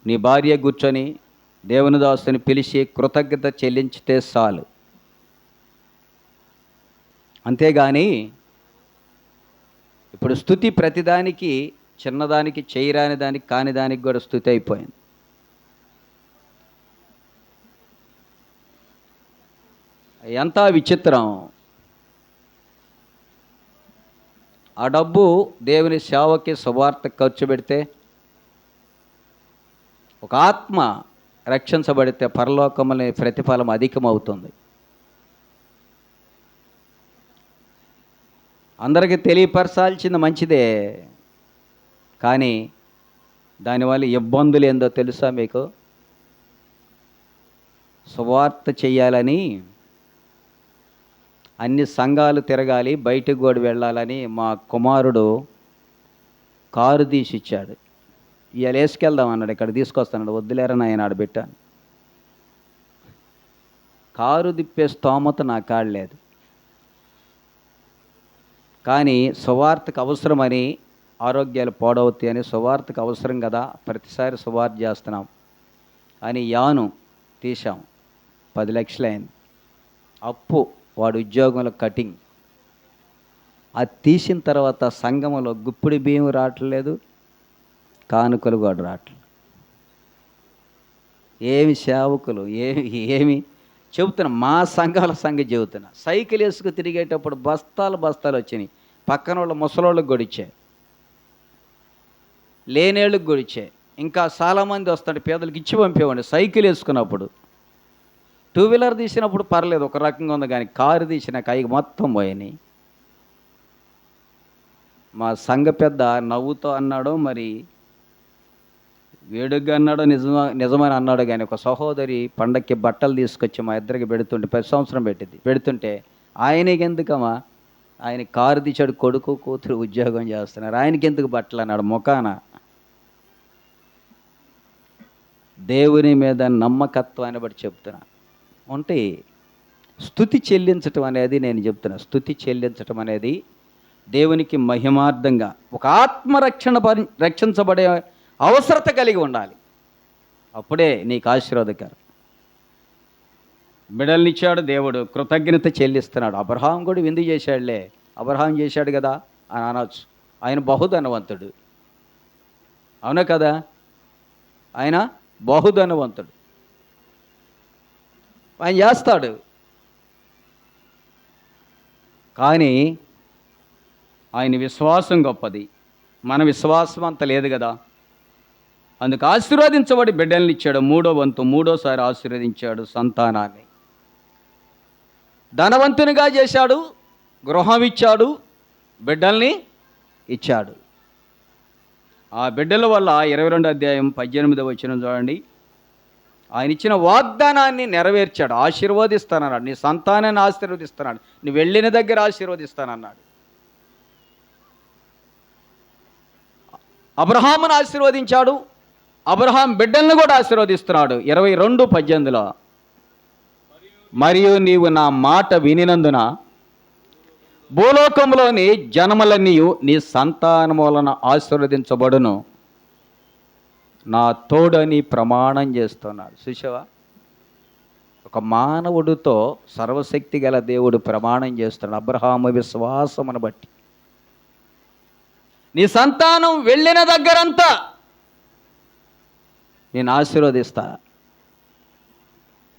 నీ భార్య కూర్చొని దేవుని దాసుని పిలిచి కృతజ్ఞత చెల్లించితే చాలు. అంతేగాని ఇప్పుడు స్తుతి ప్రతిదానికి, చిన్నదానికి, చేయరాని దానికి, కాని దానికి కూడా స్తుతి అయిపోయింది. ఎంత విచిత్రం! ఆ డబ్బు దేవుని సేవకి, సువార్త ఖర్చు పెడితే, ఒక ఆత్మ రక్షించబడితే పరలోకముని ప్రతిఫలం అధికమవుతుంది. అందరికీ తెలియపరచాల్సింది మంచిదే, కానీ దానివల్ల ఇబ్బందులు ఏందో తెలుసా మీకు? సువార్త చెయ్యాలని అన్ని సంఘాలు తిరగాలి, బయటకు కూడా వెళ్ళాలని మా కుమారుడు కారు తీసిచ్చాడు. ఇవాళ వేసుకెళ్దాం అన్నాడు, ఇక్కడ తీసుకొస్తాడు. వద్దులేరని ఆయన ఆడబెట్టాను. కారు తిప్పే స్తోమత నా కాడలేదు, కానీ సువార్తకు అవసరమని, ఆరోగ్యాలు పాడవుతాయి అని సువార్తకు అవసరం కదా, ప్రతిసారి సువార్త చేస్తున్నాం అని యాను తీసాం. 10 లక్షలు అయింది అప్పు. వాడు ఉద్యోగంలో కటింగ్. అది తీసిన తర్వాత సంఘంలో గుప్పిడి బియ్యం రావట్లేదు, కానుకలు కూడా రావట్లేదు. ఏమి సేవకులు, ఏమి చెబుతున్నా, మా సంఘాల సంగతి చెబుతున్నా. సైకిల్ వేసుకు తిరిగేటప్పుడు బస్తాలు వచ్చినాయి. పక్కన వాళ్ళ ముసలోళ్ళకి గొడిచాయి, లేనేళ్ళకి గొడిచాయి. ఇంకా చాలామంది వస్తాడు, పేదలకు ఇచ్చి పంపేవాడిని. సైకిల్ వేసుకున్నప్పుడు, 2 వీలర్ తీసినప్పుడు పర్లేదు, ఒక రకంగా ఉంది, కానీ కారు తీసిన కైకి మొత్తం పోయినాయి. మా సంఘ పెద్ద నవ్వుతో అన్నాడో మరి వేడుగ్గా అన్నాడో నిజమని అన్నాడు, కానీ ఒక సహోదరి పండక్కి బట్టలు తీసుకొచ్చి మా ఇద్దరికి పెడుతుంటే, 10 సంవత్సరం పెడుతుంటే ఆయనకి ఎందుకమ్మా, ఆయన కారు తీసాడు, కొడుకు కూతురు ఉద్యోగం చేస్తున్నారు, ఆయనకి ఎందుకు బట్టలు అన్నాడు ముఖాన. దేవుని మీద నమ్మకత్వాన్ని బట్టి చెప్తున్నా. అంటే స్తుతి చెల్లించటం అనేది నేను చెప్తున్నా, స్తుతి చెల్లించటం అనేది దేవునికి మహిమార్థంగా ఒక రక్షించబడే అవసరత కలిగి ఉండాలి. అప్పుడే నీకు ఆశీర్వాదకరం. బిడ్డలనిచ్చాడు దేవుడు, కృతజ్ఞత చెల్లిస్తున్నాడు. అబ్రహాం కూడా విందు చేశాడులే, అబ్రహాం చేశాడు కదా అని అనవచ్చు. ఆయన బహుధనవంతుడు, అవునా కదా? ఆయన బహుధనవంతుడు, ఆయన చేస్తాడు. కానీ ఆయన విశ్వాసం గొప్పది, మన విశ్వాసం అంత లేదు కదా. అందుకు ఆశీర్వదించబడి బిడ్డల్ని ఇచ్చాడు. మూడోసారి ఆశీర్వదించాడు సంతానాన్ని. ధనవంతునిగా చేశాడు, గృహం ఇచ్చాడు, బిడ్డల్ని ఇచ్చాడు. ఆ బిడ్డల వల్ల 22 అధ్యాయం 18వ వచనం చూడండి. ఆయన ఇచ్చిన వాగ్దానాన్ని నెరవేర్చాడు. ఆశీర్వదిస్తానన్నాడు, నీ సంతానాన్ని ఆశీర్వదిస్తున్నాడు, నీ వెళ్ళిన దగ్గర ఆశీర్వదిస్తానన్నాడు. అబ్రహామును ఆశీర్వదించాడు, అబ్రహాం బిడ్డలను కూడా ఆశీర్వదిస్తున్నాడు. 22:18లో, మరియు నీవు నా మాట వినినందున భూలోకంలోని జనములన్నీ నీ సంతానం వలన ఆశీర్వదించబడును, నా తోడని ప్రమాణం చేస్తున్నాడు. చూసావా, ఒక మానవుడితో సర్వశక్తి గల దేవుడు ప్రమాణం చేస్తున్నాడు. అబ్రహాము విశ్వాసమును బట్టి నీ సంతానం వెళ్ళిన దగ్గరంతా నేను ఆశీర్వదిస్తా.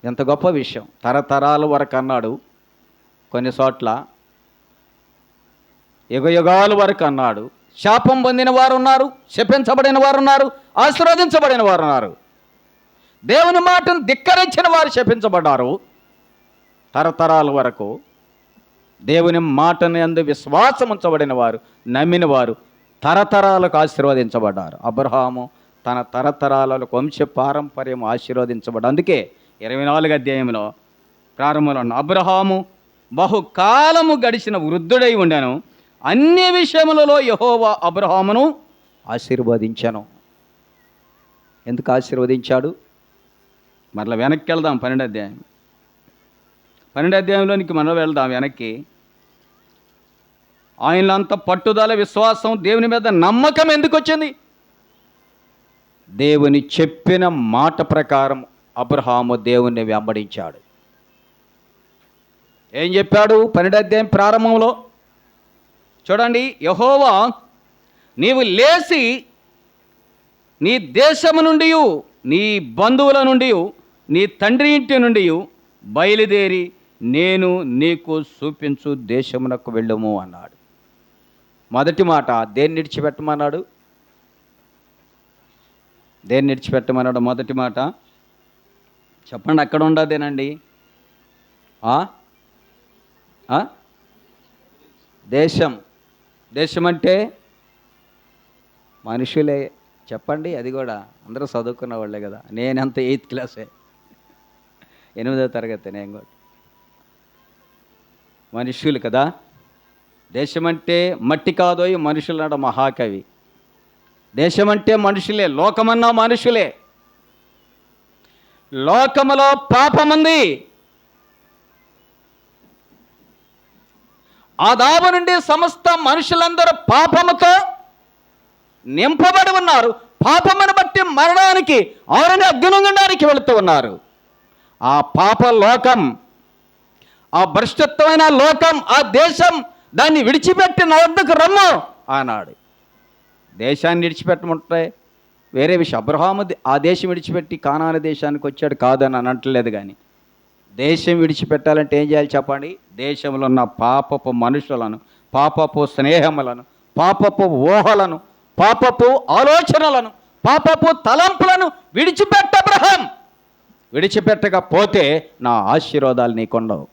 ఎంత గొప్ప విషయం. తరతరాల వరకు అన్నాడు, కొన్ని చోట్ల యుగయుగాల వరకు అన్నాడు. శాపం పొందిన వారు ఉన్నారు, శపించబడిన వారు ఉన్నారు, ఆశీర్వదించబడిన వారు ఉన్నారు. దేవుని మాటను ధిక్కరించిన వారు శపించబడ్డారు. తరతరాల వరకు దేవుని మాటను యందు విశ్వాసం ఉంచబడిన వారు, నమ్మిన వారు తరతరాలకు ఆశీర్వదించబడ్డారు. అబ్రహాము తన తరతరాలకు వంశ పారంపర్యం ఆశీర్వదించబడ్డ. అందుకే 24 అధ్యాయంలో ప్రారంభంలో ఉన్న అబ్రహాము బహుకాలము గడిచిన వృద్ధుడై ఉండెను, అన్ని విషయములలో యెహోవా అబ్రహామును ఆశీర్వదించెను. ఎందుకు ఆశీర్వదించాడు? మరలా వెనక్కి వెళ్దాం. 12వ అధ్యాయం 12వ అధ్యాయంలోనికి మనం వెళ్దాం వెనక్కి. ఆయనలో అంత పట్టుదల, విశ్వాసం, దేవుని మీద నమ్మకం ఎందుకు వచ్చింది? దేవుని చెప్పిన మాట ప్రకారం అబ్రహాము దేవుణ్ణి వెంబడించాడు. ఏం చెప్పాడు? 12వ అధ్యాయం ప్రారంభంలో చూడండి. యెహోవా నీవు లేచి నీ దేశము నుండి, నీ బంధువుల నుండి, నీ తండ్రి ఇంటి నుండి బయలుదేరి నేను నీకు చూపించు దేశమునకు వెళ్ళము అన్నాడు. మొదటి మాట దేన్ని విడిచిపెట్టమన్నాడు? దేన్ని విడిచిపెట్టమన్నాడు? మొదటి మాట చెప్పండి, అక్కడ ఉండదేనండి. దేశం. దేశం అంటే మనుషులే. చెప్పండి, అది కూడా అందరూ చదువుకున్న వాళ్ళే కదా. నేనంత 8th క్లాసే, 8వ తరగతి నేను కూడా. మనుషులు కదా. దేశం అంటే మట్టి కాదోయ్, మనుషులన్నాడు మహాకవి. దేశం అంటే మనుషులే, లోకమన్నా మనుషులే. లోకములో పాపముంది. ఆదాము నుండి సమస్త మనుషులందరూ పాపముతో నింపబడి ఉన్నారు. పాపమును బట్టి మరణానికి, ఆరుని అగ్నిగుండానికి వెళుతూ ఉన్నారు. ఆ పాప లోకం, ఆ భ్రష్టత్వమైన లోకం, ఆ దేశం, దాన్ని విడిచిపెట్టి నా వద్దకు రమ్ము అన్నాడు. దేశాన్ని విడిచిపెట్టమంటే వేరే విషయం. అబ్రహాము ఆ దేశం విడిచిపెట్టి కానాను దేశానికి వచ్చాడు కాదని అనట్లేదు. కానీ దేశం విడిచిపెట్టాలంటే ఏం చేయాలి చెప్పండి? దేశంలో ఉన్న పాపపు మనుషులను, పాపపు స్నేహములను, పాపపు ఊహలను, పాపపు ఆలోచనలను, పాపపు తలంపులను విడిచిపెట్ట అబ్రహాం. విడిచిపెట్టకపోతే నా ఆశీర్వాదాలు నీకుండవు.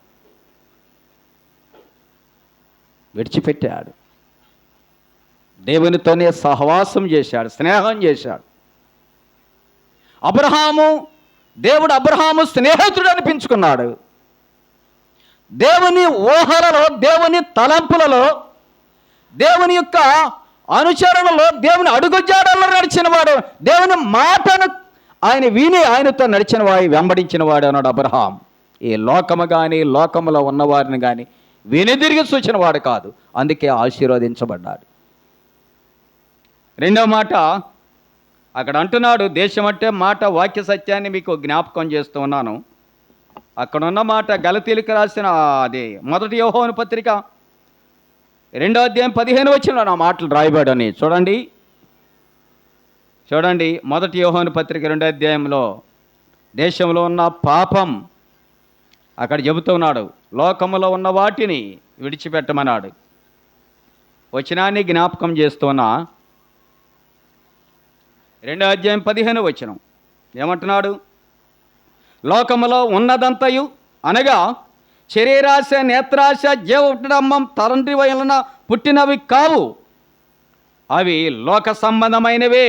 విడిచిపెట్టాడు. దేవునితోనే సహవాసం చేశాడు, స్నేహం చేశాడు. దేవుడు అబ్రహాము స్నేహితుడు అనిపించుకున్నాడు. దేవుని ఊహలలో, దేవుని తలంపులలో, దేవుని యొక్క అనుచరణలో, దేవుని అడుగుజాడల్లో నడిచిన వాడు, దేవుని మాటను ఆయన విని ఆయనతో నడిచిన వాడు, వెంబడించిన వాడు అన్నాడు అబ్రహాం. ఈ లోకము కానీ లోకములో ఉన్నవారిని కానీ వెనుదిరిగి చూచిన వాడు కాదు, అందుకే ఆశీర్వదించబడ్డాడు. రెండవ మాట అక్కడ అంటున్నాడు, దేశం అంటే మాట వాక్య సత్యాన్ని మీకు జ్ఞాపకం చేస్తూ ఉన్నాను. అక్కడ ఉన్న మాట గలతీయులకు రాసిన అది 1 యోహాను పత్రిక 2వ అధ్యాయం 15 వచనంలో ఆ మాటలు రాయబడని చూడండి. 1 యోహాను పత్రిక 2వ అధ్యాయంలో దేశంలో ఉన్న పాపం అక్కడ చెబుతున్నాడు, లోకములో ఉన్న వాటిని విడిచిపెట్టమన్నాడు. వచనాన్ని జ్ఞాపకం చేస్తున్నా 2వ అధ్యాయం 15 వచనం ఏమంటున్నాడు? లోకములో ఉన్నదంతయు అనగా శరీరాశ, నేత్రాశ, జీవడమ్మం తండ్రి వలన పుట్టినవి కావు, అవి లోక సంబంధమైనవే.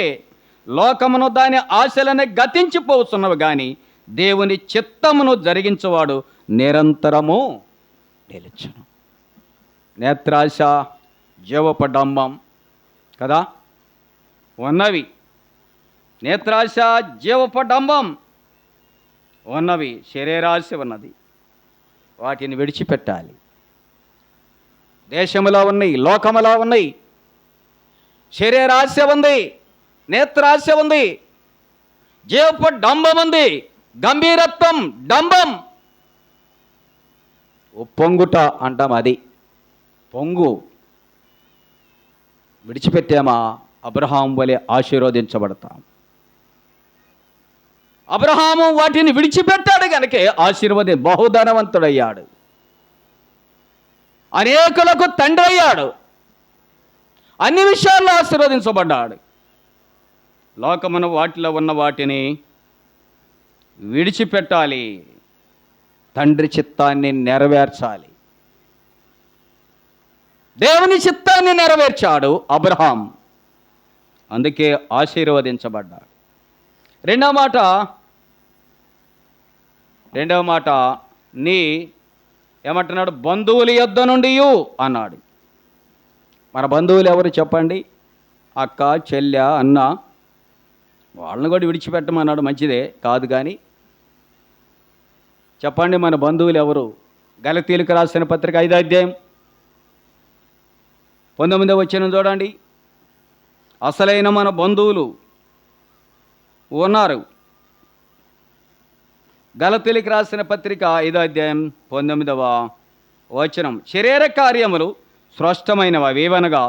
లోకమును దాని ఆశలను గతించిపోతున్నవి కానీ దేవుని చిత్తమును జరిగించేవాడు నిరంతరము నిలుచును. నేత్రాశ, జీవపడంబం కదా ఉన్నవి, నేత్రాశ, జీవపడంబం ఉన్నవి, శరీరాశ ఉన్నది, వాటిని విడిచిపెట్టాలి. దేశములో ఉన్నాయి, లోకములో ఉన్నాయి, శరీరాశ ఉంది, నేత్రాశ ఉంది, జీవపడంబం ఉంది, గంభీరత్వం, డంబం, పొంగుట అంటాం, అది పొంగు. విడిచిపెట్టామా అబ్రహాం వలె ఆశీర్వదించబడతాం. అబ్రహాము వాటిని విడిచిపెట్టాడు కనుకే బహుధనవంతుడయ్యాడు, అనేకులకు తండ్రి అయ్యాడు, అన్ని విషయాల్లో ఆశీర్వదించబడ్డాడు. లోకమున వాటిలో ఉన్న వాటిని విడిచిపెట్టాలి, తండ్రి చిత్తాన్ని నెరవేర్చాలి. దేవుని చిత్తాన్ని నెరవేర్చాడు అబ్రహాం, అందుకే ఆశీర్వదించబడ్డాడు. రెండవ మాట నీ ఏమంటున్నాడు? బంధువుల యొద్ద నుండి అన్నాడు. మన బంధువులు ఎవరు చెప్పండి? అక్క, చెల్లె, అన్న, వాళ్ళని కూడా విడిచిపెట్టమన్నాడు, మంచిదే కాదు. కానీ చెప్పండి మన బంధువులు ఎవరు? గలతీయులకు రాసిన పత్రిక 5వ అధ్యాయం 19వ వచనం చూడండి. అసలైన మన బంధువులు ఉన్నారు. గలతీయులకు రాసిన పత్రిక 5వ అధ్యాయం 19వ వచనం. శరీర కార్యములు స్పష్టమైనవి, అవేవనగా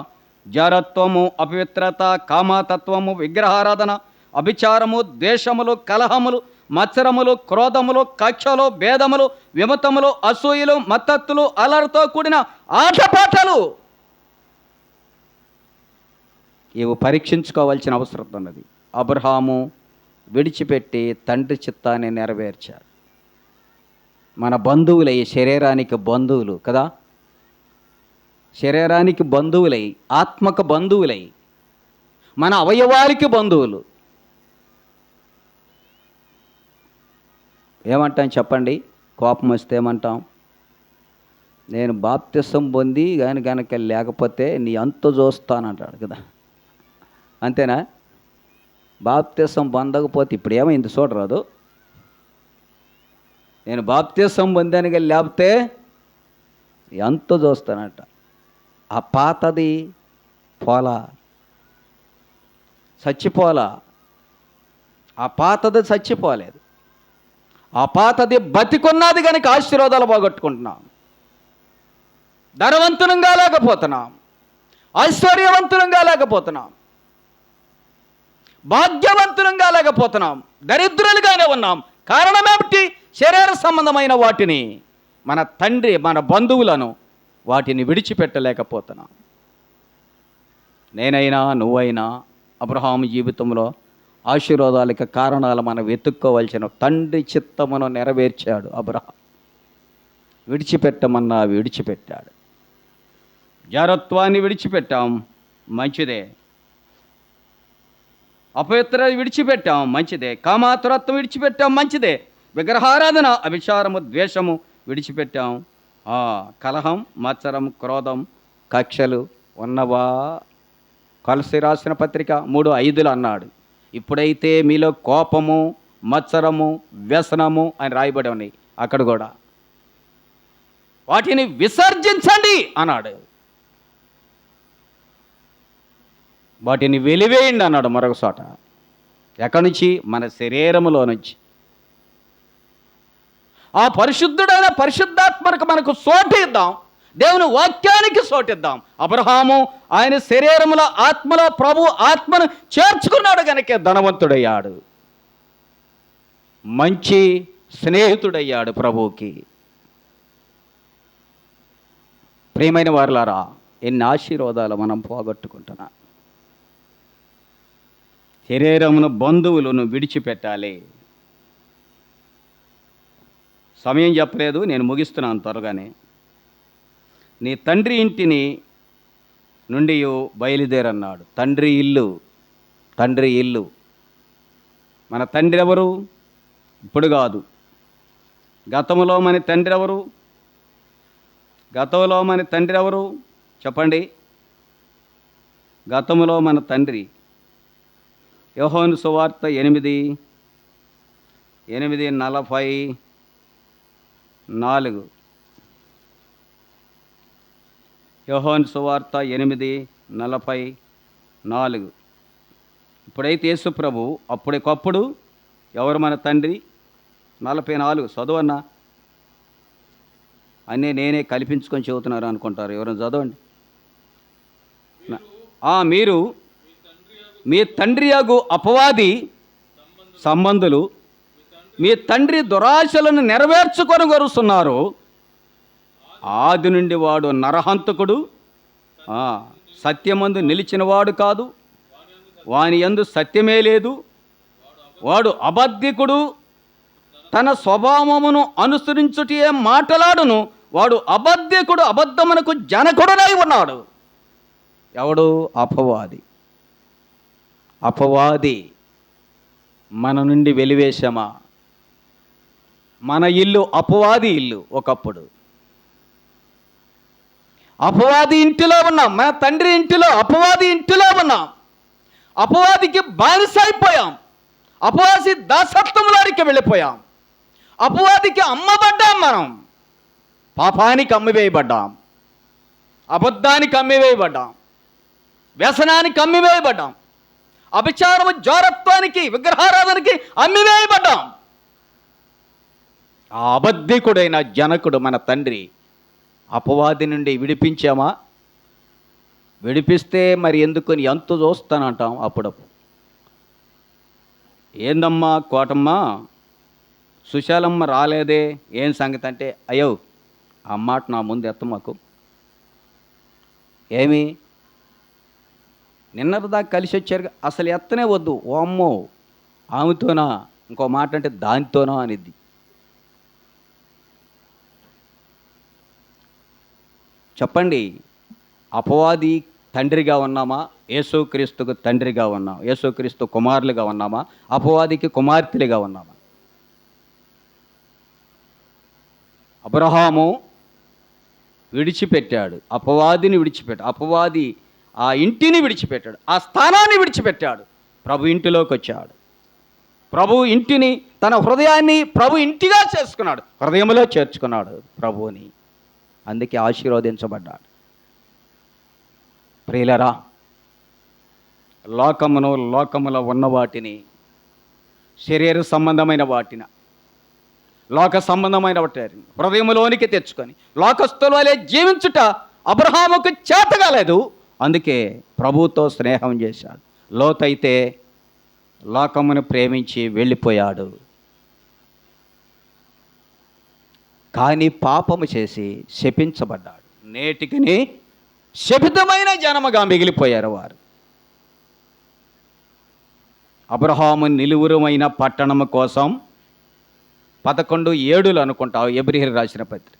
జారత్వము, అపవిత్రత, కామతత్వము, విగ్రహారాధన, అభిచారము, ద్వేషములు, కలహములు, మత్సరములు, క్రోధములు, కక్షలు, భేదములు, విమతములు, అసూయలు, మత్తత్తులు, అలరితో కూడిన ఆటపాటలు. ఇవి పరీక్షించుకోవాల్సిన అవసరం ఉన్నది. అబ్రహాము విడిచిపెట్టి తండ్రి చిత్తాన్ని నెరవేర్చాడు. మన బంధువులై, శరీరానికి బంధువులు కదా, శరీరానికి బంధువులై, ఆత్మకు బంధువులై, మన అవయవానికి బంధువులు. ఏమంటాం చెప్పండి? కోపం వస్తే ఏమంటాం? నేను బాప్తిసం పొంది కానీ కనుక లేకపోతే నీ అంత చూస్తానంటాడు కదా, అంతేనా? బాప్తిసం పొందకపోతే ఇప్పుడు ఏమైంది చూడరాదు. నేను బాప్తిసం పొందాను కానీ లేకపోతే ఎంత చూస్తానంట. ఆ పాతది పోలా, చచ్చిపోలా. ఆ పాతది చచ్చిపోలేదు, ఆ పాతది బతికున్నది కనుక ఆశీర్వాదాలు పోగొట్టుకుంటున్నాం. ధనవంతులంగా లేకపోతున్నాం, ఐశ్వర్యవంతులంగా లేకపోతున్నాం, భాగ్యవంతులంగా లేకపోతున్నాం, దరిద్రులుగానే ఉన్నాం. కారణం ఏమిటి? శరీర సంబంధమైన వాటిని, మన తండ్రి, మన బంధువులను, వాటిని విడిచిపెట్టలేకపోతున్నాం. నేనైనా నువ్వైనా అబ్రహాము జీవితంలో ఆశీర్వాదాలకు కారణాలు మనం వెతుక్కోవాల్సిన తండ్రి చిత్తమును నెరవేర్చాడు అబ్రహాం. విడిచిపెట్టమన్నా విడిచిపెట్టాడు. జారత్వాన్ని విడిచిపెట్టాం, మంచిదే. అపవిత్ర విడిచిపెట్టాం, మంచిదే. కామాతురత్వం విడిచిపెట్టాం, మంచిదే. విగ్రహారాధన, అభిచారము, ద్వేషము విడిచిపెట్టాం. కలహం, మత్సరం, క్రోధం, కక్షలు ఉన్నవా? కొలస్సీ రాసిన పత్రిక 3:5 అన్నాడు, ఇప్పుడైతే మీలో కోపము, మత్సరము, వ్యసనము అని రాయబడి ఉన్నాయి అక్కడ కూడా. వాటిని విసర్జించండి అన్నాడు. వాటిని వెలివేయండి అన్నాడు మరొక చోట. ఎక్కడి నుంచి? మన శరీరములో నుంచి. ఆ పరిశుద్ధుడైన పరిశుద్ధాత్మకు మనకు చోటిద్దాం, దేవుని వాక్యానికి చోటిద్దాం. అబ్రహాము ఆయన శరీరములో ఆత్మలో ప్రభు ఆత్మను చేర్చుకున్నాడు కనుక ధనవంతుడయ్యాడు, మంచి స్నేహితుడయ్యాడు ప్రభువుకి. ప్రియమైన వారులారా, ఎన్ని ఆశీర్వాదాలు మనం పోగొట్టుకుంటున్నాం. శరీరమును బంధువులను విడిచిపెట్టాలి. సమయం చెప్పలేదు, నేను ముగిస్తున్నాను త్వరగానే. నీ తండ్రి ఇంటిని నుండి బయలుదేరన్నాడు. తండ్రి ఇల్లు, తండ్రి ఇల్లు. మన తండ్రి ఎవరు? ఇప్పుడు కాదు, గతంలో మన తండ్రి ఎవరు? గతంలో మన తండ్రి ఎవరు చెప్పండి? గతంలో మన తండ్రి యోహాను సువార్త 8:44. యోహాను సువార్త 8:44. ఇప్పుడైతే యేసు ప్రభు అప్పటికప్పుడు ఎవరు మన తండ్రి? 44 చదవన్నా. అన్నీ నేనే కల్పించుకొని చెబుతున్నారు అనుకుంటారు, ఎవరైనా చదవండి. మీరు మీ తండ్రి యగు అపవాది సంబంధులు మీ తండ్రి దురాశలను నెరవేర్చుకొని గొరుస్తున్నారు. ఆది నుండి వాడు నరహంతకుడు, సత్యమందు నిలిచినవాడు కాదు, వాని యందు సత్యమే లేదు. వాడు అబద్ధికుడు, తన స్వభావమును అనుసరించుటే మాటలాడును. వాడు అబద్ధికుడు, అబద్ధమునకు జనకుడునై ఉన్నాడు. ఎవడు? అపవాది. అపవాది మన నుండి వెలివేశామా? మన ఇల్లు అపవాది ఇల్లు. ఒకప్పుడు అపవాది ఇంటిలో ఉన్నాం, మన తండ్రి ఇంటిలో అపవాది ఇంటిలో ఉన్నాం. అపవాదికి బానిసైపోయాం, అపవాది దాసత్వంలోనికి వెళ్ళిపోయాం, అపవాదికి అమ్మబడ్డాం. మనం పాపానికి అమ్మివేయబడ్డాం, అబద్ధానికి అమ్మివేయబడ్డాం, వ్యసనానికి అమ్మివేయబడ్డాం, అభిచారము జారత్వానికి విగ్రహారాధనకి అమ్మివేయబడ్డాం. ఆ అబద్ధికుడైన జనకుడు మన తండ్రి. అపవాది నుండి విడిపించామా? విడిపిస్తే మరి ఎందుకని ఎంత చూస్తానంటాం అప్పుడప్పుడు. ఏందమ్మా కోటమ్మ, సుశాలమ్మ రాలేదే, ఏం సంగతి అంటే, అయ్యో ఆ మాట నా ముందు ఎత్తమాకు. ఏమి నిన్నటిదాకా కలిసి వచ్చారు, అసలు ఎత్తనే వద్దు. ఓ అమ్మో, ఆమెతోనా? ఇంకో మాట అంటే దానితోనా అనిద్ది. చెప్పండి, అపవాది తండ్రిగా ఉన్నామా? యేసుక్రీస్తుకు తండ్రిగా ఉన్నాం, యేసుక్రీస్తు కుమారులుగా ఉన్నామా? అపవాదికి కుమార్తెలుగా ఉన్నామా? అబ్రహాము విడిచిపెట్టాడు, అపవాదిని విడిచిపెట్టాడు, అపవాది ఆ ఇంటిని విడిచిపెట్టాడు, ఆ స్థానాన్ని విడిచిపెట్టాడు, ప్రభు ఇంటిలోకి వచ్చాడు. ప్రభు ఇంటిని, తన హృదయాన్ని ప్రభు ఇంటిగా చేసుకున్నాడు, హృదయంలో చేర్చుకున్నాడు ప్రభువుని. అందుకే ఆశీర్వదించబడ్డాడు. ప్రియులరా, లోకములో ఉన్న వాటిని, శరీర సంబంధమైన వాటిని, లోక సంబంధమైన వాటిని హృదయంలోనికి తెచ్చుకొని లోకస్తుల వలె జీవించుట అబ్రహాముకు చేతగాలేదు. అందుకే ప్రభువుతో స్నేహం చేశాడు. లోతైతే లోకమును ప్రేమించి వెళ్ళిపోయాడు. కానీ పాపము చేసి శపించబడ్డాడు. నేటికిని శపితమైన జనముగా మిగిలిపోయారు వారు. అబ్రహాము నిలువురమైన పట్టణము కోసం 11:7 అనుకుంటావు ఎబ్రీయులకు రాసిన పత్రిక.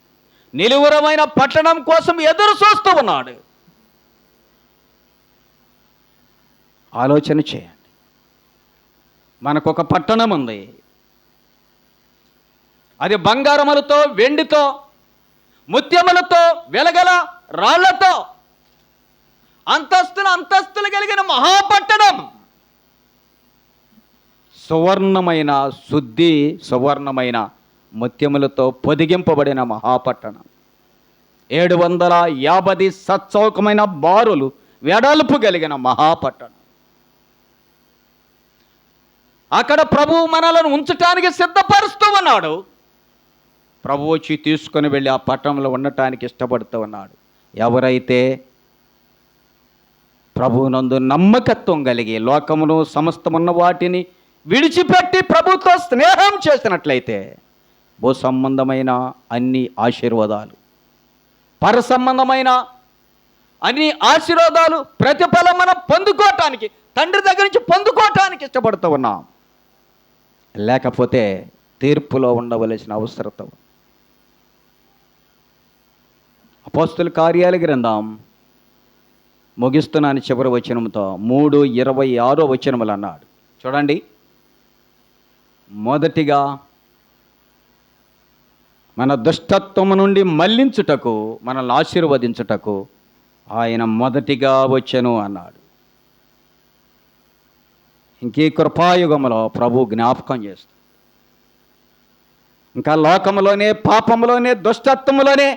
నిలువురమైన పట్టణం కోసం ఎదురు చూస్తూ ఉన్నాడు. ఆలోచన చేయండి. మనకొక పట్టణం ఉంది, అది బంగారములతో, వెండితో, ముత్యములతో, వెలగల రాళ్లతో అంతస్తులు కలిగిన మహాపట్టణం. సువర్ణమైన శుద్ధి సువర్ణమైన ముత్యములతో పొదిగింపబడిన మహాపట్టణం. 750 సచ్చౌకమైన బారులు వెడల్పు కలిగిన మహాపట్టణం. అక్కడ ప్రభువు మనలను ఉంచటానికి సిద్ధపరుస్తూ ఉన్నాడు. ప్రభువు వచ్చి తీసుకొని వెళ్ళి ఆ పట్టణంలో ఉండటానికి ఇష్టపడుతూ ఉన్నాడు. ఎవరైతే ప్రభువునందు నమ్మకత్వం కలిగి లోకమును సమస్తమున్న వాటిని విడిచిపెట్టి ప్రభుతో స్నేహం చేసినట్లయితే భూ సంబంధమైన అన్ని ఆశీర్వాదాలు, పర సంబంధమైన అన్ని ఆశీర్వాదాలు ప్రతిఫలం మనం పొందుకోవటానికి, తండ్రి దగ్గర నుంచి పొందుకోవటానికి ఇష్టపడుతూ ఉన్నాం. లేకపోతే తీర్పులో ఉండవలసిన అవసరత. అపోస్తుల కార్యాల గ్రంథం ముగిస్తున్నాను చివరి వచనంతో 3:26 వచనములు అన్నాడు. చూడండి, మొదటిగా మన దుష్టత్వము నుండి మళ్లించుటకు, మనల్ని ఆశీర్వదించుటకు ఆయన మొదటిగా వచ్చెను అన్నాడు. ఇంకీ కృపాయుగంలో ప్రభు జ్ఞాపకం చేస్తాడు. ఇంకా లోకములోనే, పాపములోనే, దుష్టత్వములోనే,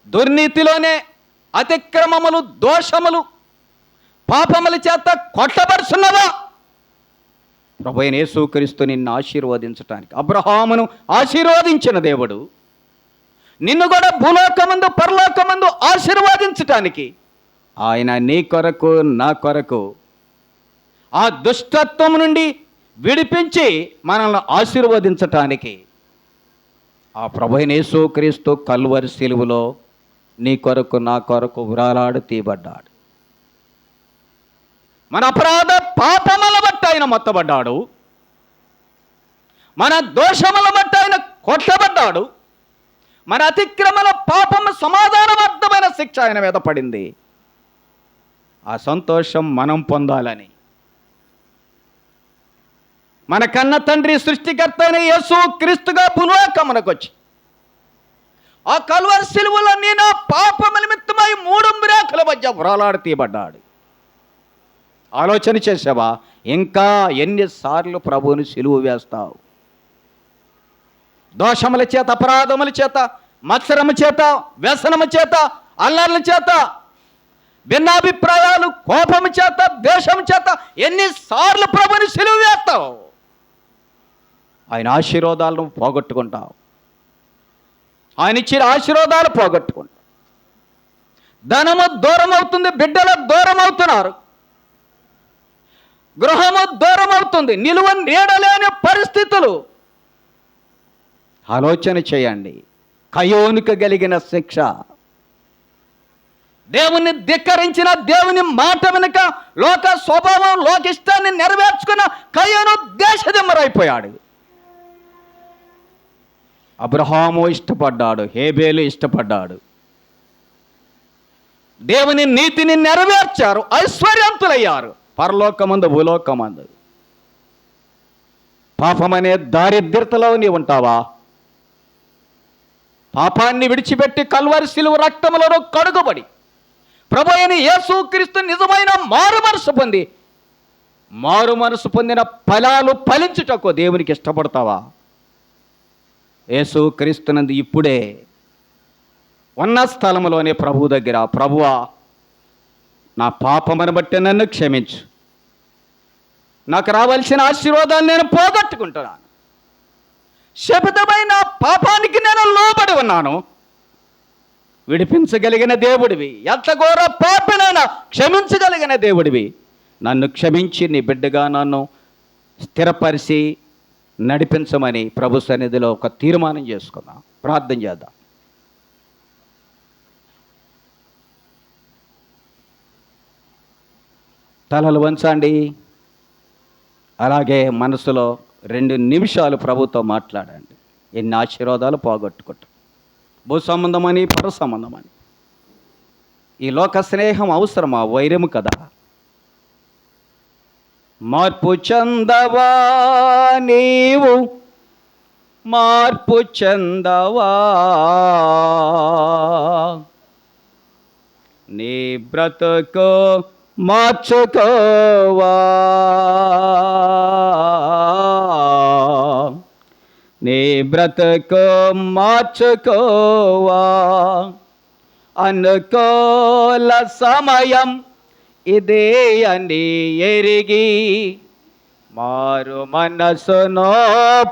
దుర్నీతిలోనే, అతిక్రమములు, దోషములు, పాపముల చేత కొట్టబడుచున్నవా? ప్రభు అయిన యేసుక్రీస్తు నిన్ను ఆశీర్వదించటానికి, అబ్రహామును ఆశీర్వదించిన దేవుడు నిన్ను కూడా భూలోకమందు పరలోకమందు ఆశీర్వదించటానికి ఆయన నీ కొరకు, నా కొరకు ఆ దుష్టత్వం నుండి విడిపించి మనల్ని ఆశీర్వదించటానికి ఆ ప్రభు అయిన యేసుక్రీస్తు కల్వరి సిలువలో నీ కొరకు, నా కొరకు వ్రాలాడు తీయబడ్డాడు. మన అపరాధ పాపముల బట్టి ఆయన మొత్తబడ్డాడు. మన దోషముల బట్టి ఆయన కొట్టబడ్డాడు. మన అతిక్రమల పాపము సమాధానబద్ధమైన శిక్ష ఆయన మీద పడింది. ఆ సంతోషం మనం పొందాలని మన కన్న తండ్రి సృష్టికర్త అయిన యేసు క్రీస్తుగా భూలోకమునకు వచ్చి ఆ కల్వరి సిలువలో నీ నా పాపము నిమిత్తమై 3 మ్రాకుల మధ్య వ్రాలాడి తీయబడ్డాడు. ఆలోచన చేసావా? ఇంకా ఎన్నిసార్లు ప్రభువుని సిలువ వేస్తావు? దోషముల చేత, అపరాధముల చేత, మత్సరము చేత, వ్యసనము చేత, అల్లర్ల చేత, భిన్నాభిప్రాయాలు, కోపము చేత, ద్వేషము చేత ఎన్నిసార్లు ప్రభువుని సిలువ వేస్తావు? ఆయన ఆశీర్వాదాలను పోగొట్టుకుంటావు. ఆయన ఇచ్చిన ఆశీర్వాదాలు పోగొట్టుకుంటావు. ధనము దూరం అవుతుంది, బిడ్డలు దూరం అవుతున్నారు, గృహము దూరం అవుతుంది, నిలువ నీడలేని పరిస్థితులు. ఆలోచన చేయండి. కయోనుకు కలిగిన శిక్ష, దేవుని ధిక్కరించిన, దేవుని మాట వెనుక లోక స్వభావం, లోకిష్టాన్ని నెరవేర్చుకున్న కయోను దేశదిమ్మరైపోయాడు. అబ్రహాము ఇష్టపడ్డాడు, హేబేలు ఇష్టపడ్డాడు. దేవుని నీతిని నెరవేర్చారు, ఐశ్వర్యంతులయ్యారు పరలోకమందు, భూలోకమందు. పాపమనే దారిద్ర్యతలో నీవు ఉంటావా? పాపాన్ని విడిచిపెట్టి కల్వరి సిలువ రక్తములను కడుగుబడి ప్రభు అయిన యేసుక్రీస్తు నిజమైన మారు మనసు పొందిన ఫలాలు ఫలించుటకు దేవునికి ఇష్టపడతావా? యేసుక్రీస్తునందు ఇప్పుడే ఉన్న స్థలంలోనే ప్రభు దగ్గర, ప్రభువా నా పాపమును బట్టి నన్ను క్షమించు, నాకు రావాల్సిన ఆశీర్వాదాలు నేను పోగొట్టుకుంటున్నాను, శపథమైన పాపానికి నేను లోబడి ఉన్నాను, విడిపించగలిగిన దేవుడివి, ఎంత ఘోర పాపినైనా క్షమించగలిగిన దేవుడివి, నన్ను క్షమించి నీ బిడ్డగా నన్ను స్థిరపరిచి నడిపించమని ప్రభు సన్నిధిలో ఒక తీర్మానం చేసుకుందాం. ప్రార్థన చేద్దాం. తలలు వంచండి. అలాగే మనసులో 2 నిమిషాలు ప్రభుతో మాట్లాడండి. ఎన్ని ఆశీర్వాదాలు పోగొట్టుకుంటాం, భూ సంబంధమని, పర సంబంధమని. ఈ లోక స్నేహం అవసరమా? వైరము కదా. మార్పు చెందవా నీవు, మార్పు చెందవా, నీ బ్రతుకు మార్చుకోవా. బ్రతుకు మార్చుకోవా, అనుకూల సమయం ఇదే అని ఎరిగి మారు మనసును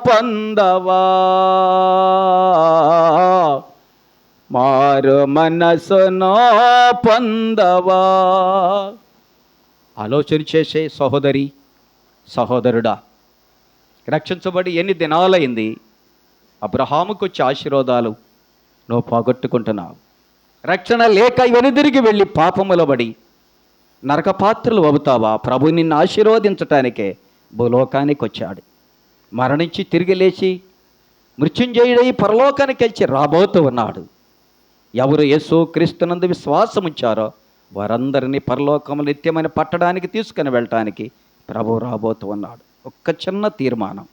పొందవా, మారు మనసును పొందవా. ఆలోచన చేసే సహోదరి సహోదరుడా, రక్షించబడి ఎన్ని దినాలైంది? అబ్రహాముకు వచ్చే ఆశీర్వాదాలు నువ్వు పోగొట్టుకుంటున్నావు. రక్షణ లేక వెనుదిరిగి వెళ్ళి పాపములో పడి నరకపాత్రలు అవుతావా? ప్రభు నిన్ను ఆశీర్వదించటానికే భూలోకానికి వచ్చాడు. మరణించి తిరిగి లేచి మృత్యుంజయుడై పరలోకానికి వచ్చి రాబోతూ ఉన్నాడు. ఎవరు యేసు క్రీస్తునందు విశ్వాసం ఉంచారో వారందరినీ పరలోకము నిత్యమైన పట్టడానికి తీసుకుని వెళ్ళటానికి ప్రభు రాబోతూ ఉన్నాడు. ఒక్క చిన్న తీర్మానం,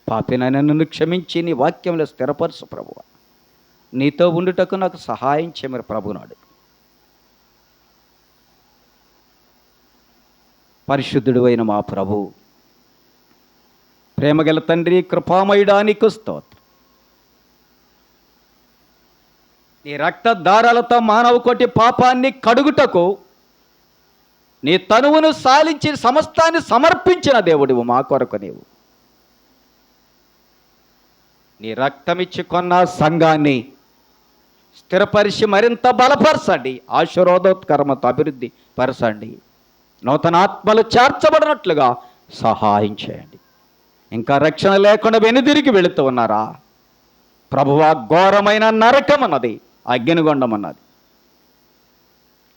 పాపినైనా నన్ను క్షమించి నీ వాక్యంలో స్థిరపరచు ప్రభువా, నీతో ఉండుటకు నాకు సహాయం చేయమని ప్రభునాడు. పరిశుద్ధుడు అయిన మా ప్రభు, ప్రేమగల తండ్రి, కృపామయుడా నీకు స్తోత్రం. నీ రక్తధారాలతో మానవ కోటి పాపాన్ని కడుగుటకు నీ తనువును సాలించి సమస్తాన్ని సమర్పించిన దేవుడివు మా కొరకు. నీవు నీ రక్తమిచ్చి కొన్న సంఘాన్ని స్థిరపరిచి మరింత బలపరచండి, ఆశీర్వాదోత్కరమతో అభివృద్ధి పరచండి, నూతన ఆత్మలు చేర్చబడినట్లుగా సహాయం చేయండి. ఇంకా రక్షణ లేకుండా వెనుదిరిగి వెళుతూ ఉన్నారా ప్రభువా? ఘోరమైన నరకం అన్నది, అగ్నిగుండం అన్నది.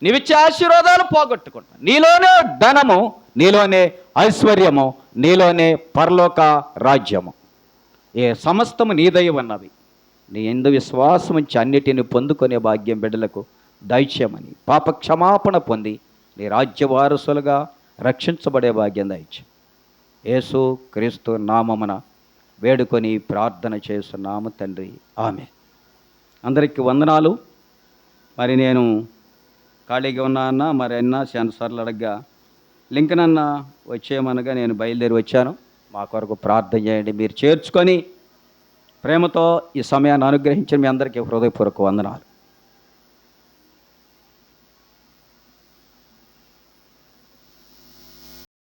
నీవిచ్చే ఆశీర్వాదాలు పోగొట్టుకుంటా. నీలోనే ధనము, నీలోనే ఐశ్వర్యము, నీలోనే పరలోక రాజ్యము, ఏ సమస్తము నీదై ఉన్నవి. నీ యందు విశ్వాసం ఉంచి అన్నిటిని పొందుకునే భాగ్యం బిడ్డలకు దయచేయమని, పాప క్షమాపణ పొంది నీ రాజ్య వారసులుగా రక్షించబడే భాగ్యం దయచేయి. యేసు క్రీస్తు నామమున వేడుకొని ప్రార్థన చేస్తున్నాము తండ్రి, ఆమె. అందరికీ వందనాలు. మరి నేను ఖాళీగా ఉన్నా అన్న, మరి అన్న చాలాసార్లు అడగ్గా లింకనన్న వచ్చేయమనగా నేను బయలుదేరి వచ్చాను. మా కొరకు ప్రార్థన చేయండి. మీరు చేర్చుకొని ప్రేమతో ఈ సమయాన్ని అనుగ్రహించిన మీ అందరికీ హృదయపూర్వక వందనాలు.